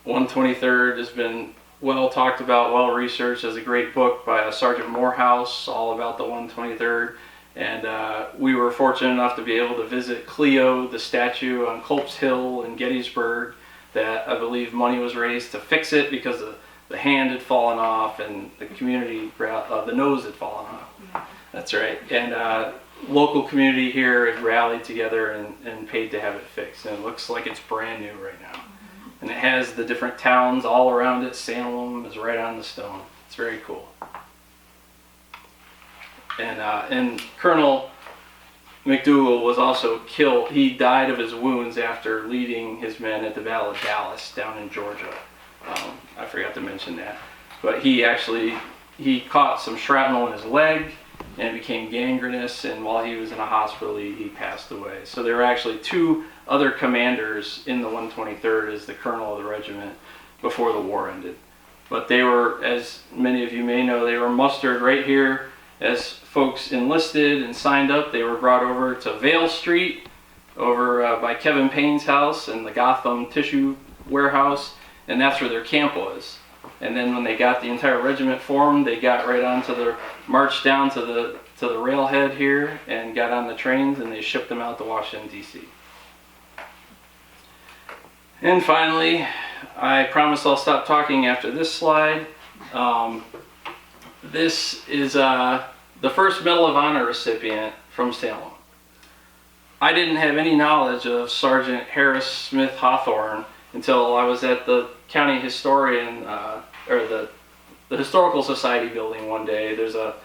123rd has been well talked about, well researched. There's a great book by Sergeant Morehouse all about the 123rd. And we were fortunate enough to be able to visit Clio, the statue on Culp's Hill in Gettysburg, that I believe money was raised to fix it because the hand had fallen off and the community, the nose had fallen off. That's right. And local community here had rallied together and paid to have it fixed. And it looks like it's brand new right now. And it has the different towns all around it. Salem is right on the stone. It's very cool. And Colonel McDougall was also killed. He died of his wounds after leading his men at the Battle of Dallas down in Georgia. I forgot to mention that. But he caught some shrapnel in his leg and it became gangrenous, and while he was in a hospital he passed away. So there were actually 2 other commanders in the 123rd as the colonel of the regiment before the war ended. But they were, as many of you may know, they were mustered right here. As folks enlisted and signed up, they were brought over to Vale Street, over by Kevin Payne's house and the Gotham Tissue Warehouse, and that's where their camp was. And then when they got the entire regiment formed, they got right onto the march down to to the railhead here and got on the trains, and they shipped them out to Washington, D.C. And finally, I promise I'll stop talking after this slide. This is the first Medal of Honor recipient from Salem. I didn't have any knowledge of Sergeant Harris Smith Hawthorne until I was at the county historian, or the Historical Society building one day. There's a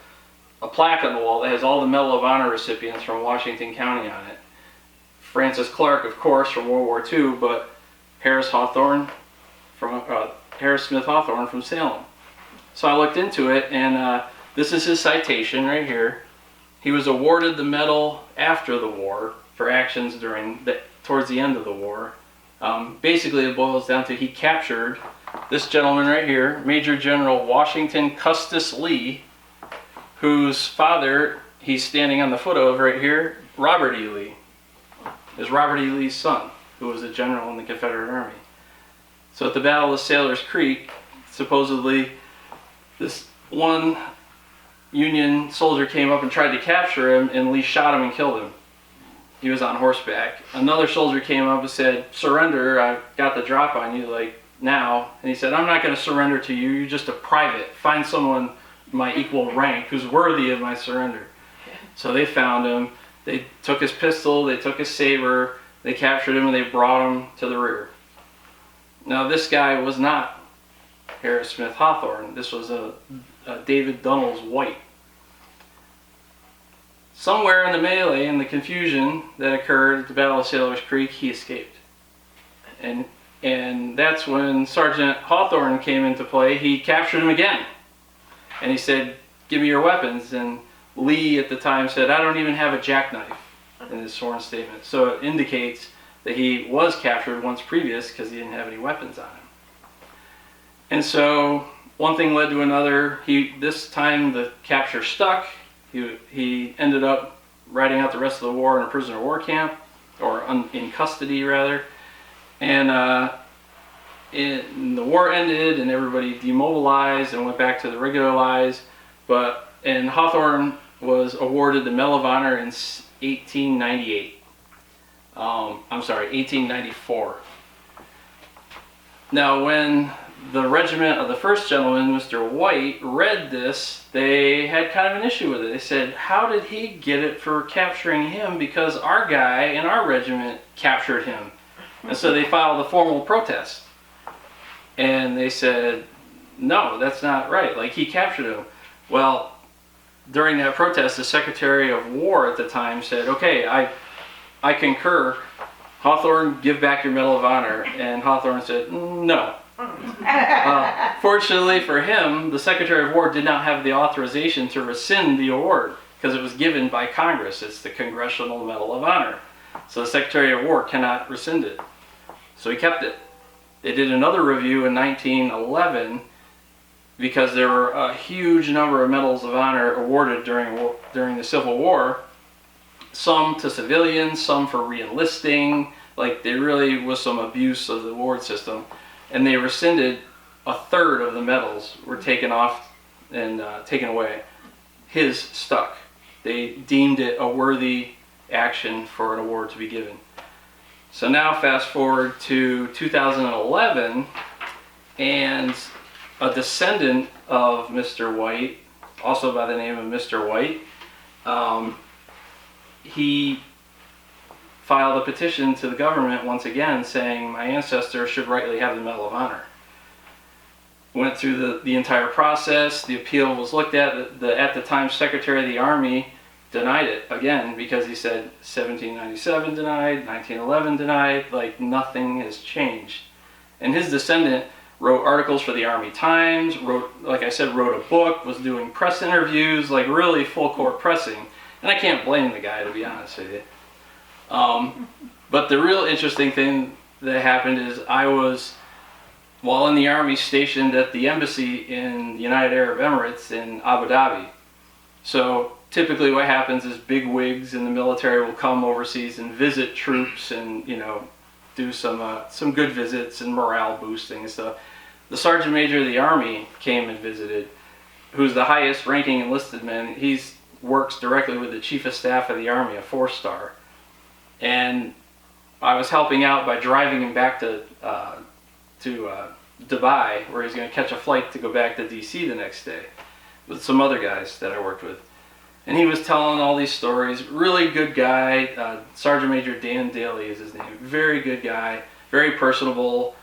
plaque on the wall that has all the Medal of Honor recipients from Washington County on it. Francis Clark, of course, from World War II, but Harris Smith Hawthorne from Salem. So I looked into it, and this is his citation right here. He was awarded the medal after the war for actions towards the end of the war. Basically, it boils down to he captured this gentleman right here, Major General Washington Custis Lee, whose father he's standing on the foot of right here, Robert E. Lee, is Robert E. Lee's son, who was a general in the Confederate Army. So at the Battle of Sailor's Creek, supposedly this one Union soldier came up and tried to capture him, and Lee shot him and killed him. He was on horseback. Another soldier came up and said, "Surrender, I've got the drop on you, like now." And he said, "I'm not going to surrender to you, you're just a private. Find someone my equal rank who's worthy of my surrender." So they found him, they took his pistol, they took his saber, they captured him, and they brought him to the rear. Now this guy was not Harris Smith Hawthorne. This was a David Dunnels White. Somewhere in the melee and the confusion that occurred at the Battle of Sailor's Creek, he escaped. And that's when Sergeant Hawthorne came into play. He captured him again. And he said, "Give me your weapons." And Lee at the time said, "I don't even have a jackknife," in his sworn statement. So it indicates that he was captured once previous because he didn't have any weapons on him. And so one thing led to another. This time the capture stuck. He ended up riding out the rest of the war in a prisoner of war camp, or in custody rather. And the war ended and everybody demobilized and went back to the regular lives. And Hawthorne was awarded the Medal of Honor in 1894. Now when the regiment of the first gentleman, Mr. White, read this, they had kind of an issue with it. They said, "How did he get it for capturing him? Because our guy in our regiment captured him." And so they filed a formal protest. And they said, "No, that's not right. Like, he captured him." Well, during that protest, the Secretary of War at the time said, "Okay, I concur. Hawthorne, give back your Medal of Honor." And Hawthorne said, "No." Fortunately for him, the Secretary of War did not have the authorization to rescind the award because it was given by Congress. It's the Congressional Medal of Honor. So the Secretary of War cannot rescind it. So he kept it. They did another review in 1911 because there were a huge number of Medals of Honor awarded during the Civil War. Some to civilians, some for re-enlisting. Like, there really was some abuse of the award system. And they rescinded a third of the medals were taken off and taken away. His stuck. They deemed it a worthy action for an award to be given. So now fast forward to 2011, and a descendant of Mr. White, also by the name of Mr. White, he filed a petition to the government once again saying my ancestor should rightly have the Medal of Honor. Went through the entire process. The appeal was looked at. The at the time Secretary of the Army denied it again because he said 1797 denied, 1911 denied, like nothing has changed. And his descendant wrote articles for the Army Times, wrote a book, was doing press interviews, like really full court pressing. And I can't blame the guy, to be honest with you. But the real interesting thing that happened is I was, while in the Army, stationed at the embassy in the United Arab Emirates in Abu Dhabi. So typically what happens is big wigs in the military will come overseas and visit troops and, do some good visits and morale boosting and stuff. The Sergeant Major of the Army came and visited, who's the highest ranking enlisted man. He's works directly with the Chief of Staff of the Army, a 4-star. And I was helping out by driving him back to Dubai, where he's going to catch a flight to go back to DC the next day with some other guys that I worked with. And he was telling all these stories. Really good guy. Sergeant Major Dan Daly is his name. Very good guy. Very personable.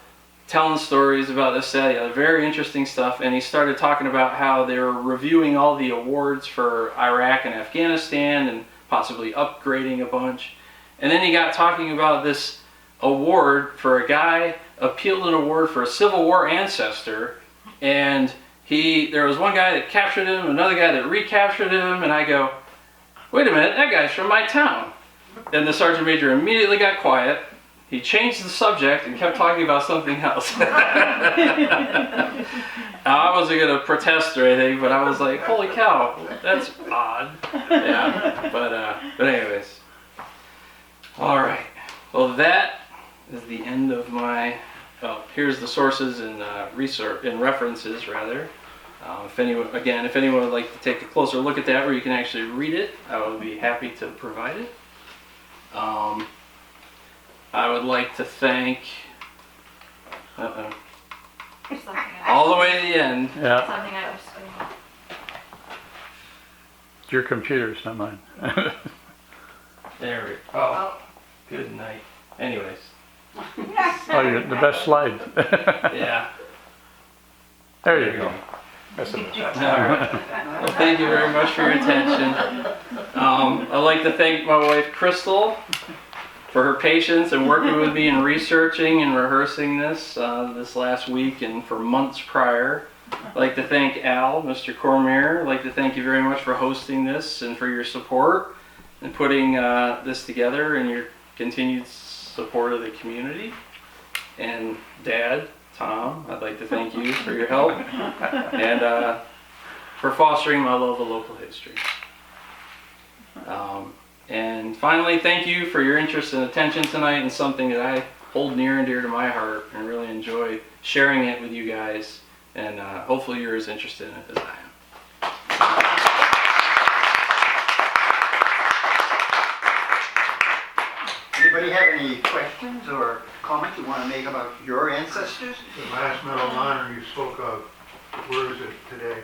Telling stories about this, that, the other. Very interesting stuff. And he started talking about how they were reviewing all the awards for Iraq and Afghanistan and possibly upgrading a bunch. And then he got talking about this award for a guy appealed an award for a Civil War ancestor, and there was one guy that captured him, another guy that recaptured him, and I go, wait a minute, that guy's from my town. And the sergeant major immediately got quiet. He changed the subject and kept talking about something else. I wasn't going to protest or anything, but I was like, holy cow, that's odd. Yeah, but anyways. All right. Well, that is the end of my. Here's the sources and research and references, rather. If anyone would like to take a closer look at that, where you can actually read it, I would be happy to provide it. I would like to thank. All the way to the end. Yeah, Something I was. your computer's not mine. There we go. Oh, good night. Anyways. Oh, the best slide. Yeah. There you go. That's the best. All right. Well, thank you very much for your attention. I'd like to thank my wife, Crystal, for her patience and working with me in researching and rehearsing this last week and for months prior. I'd like to thank Al, Mr. Cormier. I'd like to thank you very much for hosting this and for your support and putting this together and your continued support of the community. And Dad, Tom, I'd like to thank you for your help and for fostering my love of local history. And finally, thank you for your interest and attention tonight in something that I hold near and dear to my heart and really enjoy sharing it with you guys. And hopefully you're as interested in it as I am. Anybody have any questions or comments you want to make about your ancestors? The last Medal of Honor you spoke of, where is it today?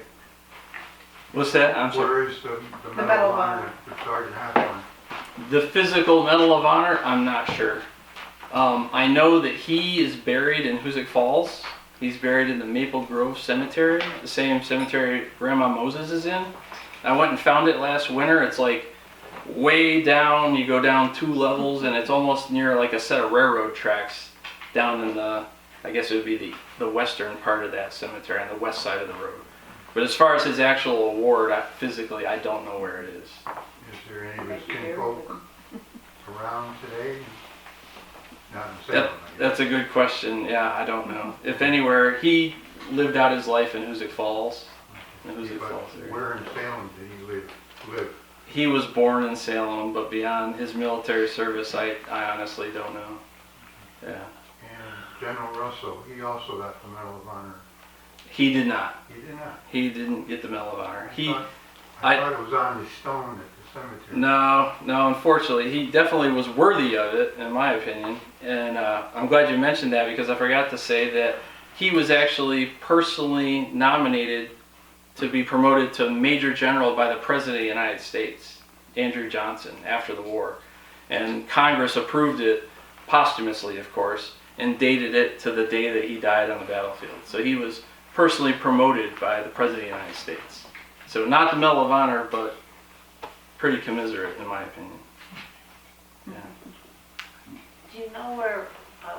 What's that? I'm sorry. Where is the Medal of Honor that Sergeant has one? The physical Medal of Honor, I'm not sure. I know that he is buried in Hoosick Falls. He's buried in the Maple Grove Cemetery, the same cemetery Grandma Moses is in. I went and found it last winter. It's like way down, you go down 2 levels, and it's almost near like a set of railroad tracks down in the, I guess it would be the western part of that cemetery, on the west side of the road. But as far as his actual award, physically, I don't know where it is. Is there any of his kinfolk around today? Not in Salem, I guess. That's a good question. Yeah, I don't know. If anywhere, he lived out his life in Hoosick Falls. In Hoosick But Falls area. where in Salem did he live? He was born in Salem, but beyond his military service, I honestly don't know. Yeah. And General Russell, he also got the Medal of Honor. He did not. He did not. He didn't get the Medal of Honor. I thought it was on his stone at the cemetery. No, unfortunately, he definitely was worthy of it, in my opinion. And I'm glad you mentioned that, because I forgot to say that he was actually personally nominated to be promoted to Major General by the President of the United States, Andrew Johnson, after the war. And Congress approved it posthumously, of course, and dated it to the day that he died on the battlefield. So he was personally promoted by the President of the United States. So not the Medal of Honor, but pretty commiserate, in my opinion. Yeah. Do you know where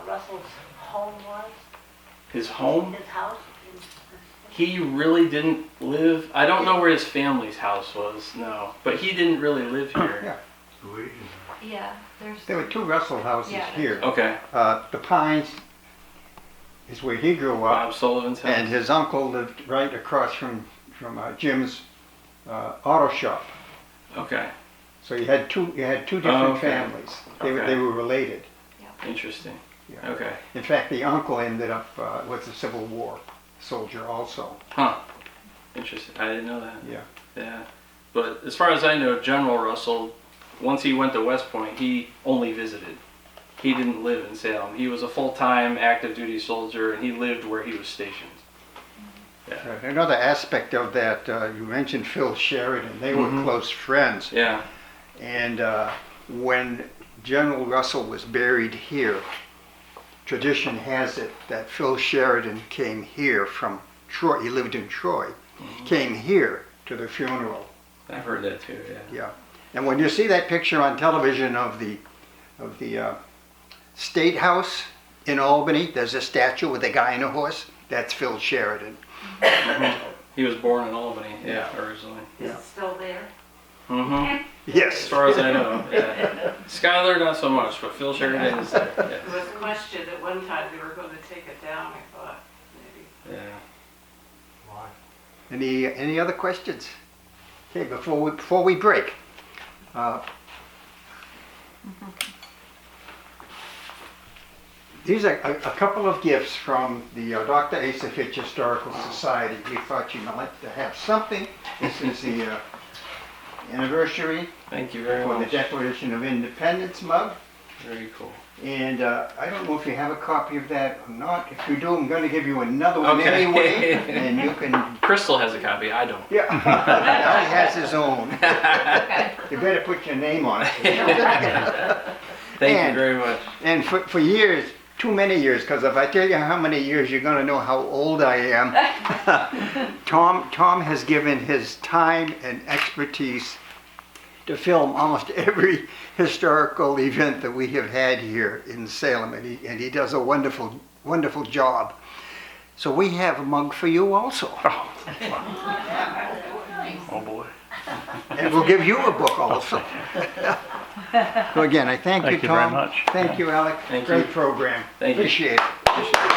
Russell's home was? His home? His house? He really didn't live. I don't know where his family's house was, no. But he didn't really live here. Yeah, The Legion. Yeah, there were 2 Russell houses Yeah, here. Okay. The Pines is where he grew up, Bob Sullivan's house. and his uncle lived right across from Jim's auto shop. Okay. So you had two different okay. families. They Okay. they were related. Interesting. Yeah. Okay. In fact, the uncle ended up was a Civil War soldier also. Huh. Interesting. I didn't know that. Yeah. Yeah. But as far as I know, General Russell, once he went to West Point, he only visited. He didn't live in Salem. He was a full-time active duty soldier, and he lived where he was stationed. Another aspect of that, you mentioned Phil Sheridan. They were Mhm. close friends. Yeah. And when General Russell was buried here, tradition has it that Phil Sheridan came here from Troy. He lived in Troy. Came here to the funeral. I've heard that too, yeah. Yeah. And when you see that picture on television of the State House in Albany, there's a statue with a guy on a horse. That's Phil Sheridan. He was born in Albany, yeah, originally. Is it still there? Mm-hmm. As Yes. far as I know, yeah. Skylar, not so much, but Phil Sheridan is there, There was a question at one time they were gonna take it down, I thought, maybe. yeah. Why? Any other questions? Okay, before we break. These are a couple of gifts from the Dr. Asa Fitch Historical Society. We thought you might like to have something. This is the anniversary Thank you very for the much. Declaration of Independence mug. Very cool. And I don't know if you have a copy of that or not. If you do, I'm going to give you another one Okay. anyway. And you can, Crystal has a copy, I don't. yeah, now he has his own. You better put your name on it. Thank And- you very much. And for years, too many years, because if I tell you how many years, you're going to know how old I am. Tom has given his time and expertise to film almost every historical event that we have had here in Salem, and he does a wonderful, wonderful job. So we have a mug for you also, Oh, boy. and we'll give you a book also. So again, I thank you, Thank you very Tom. much. Thank you, Alec. Thank Great you. program. Thank you. Appreciate it. Appreciate it.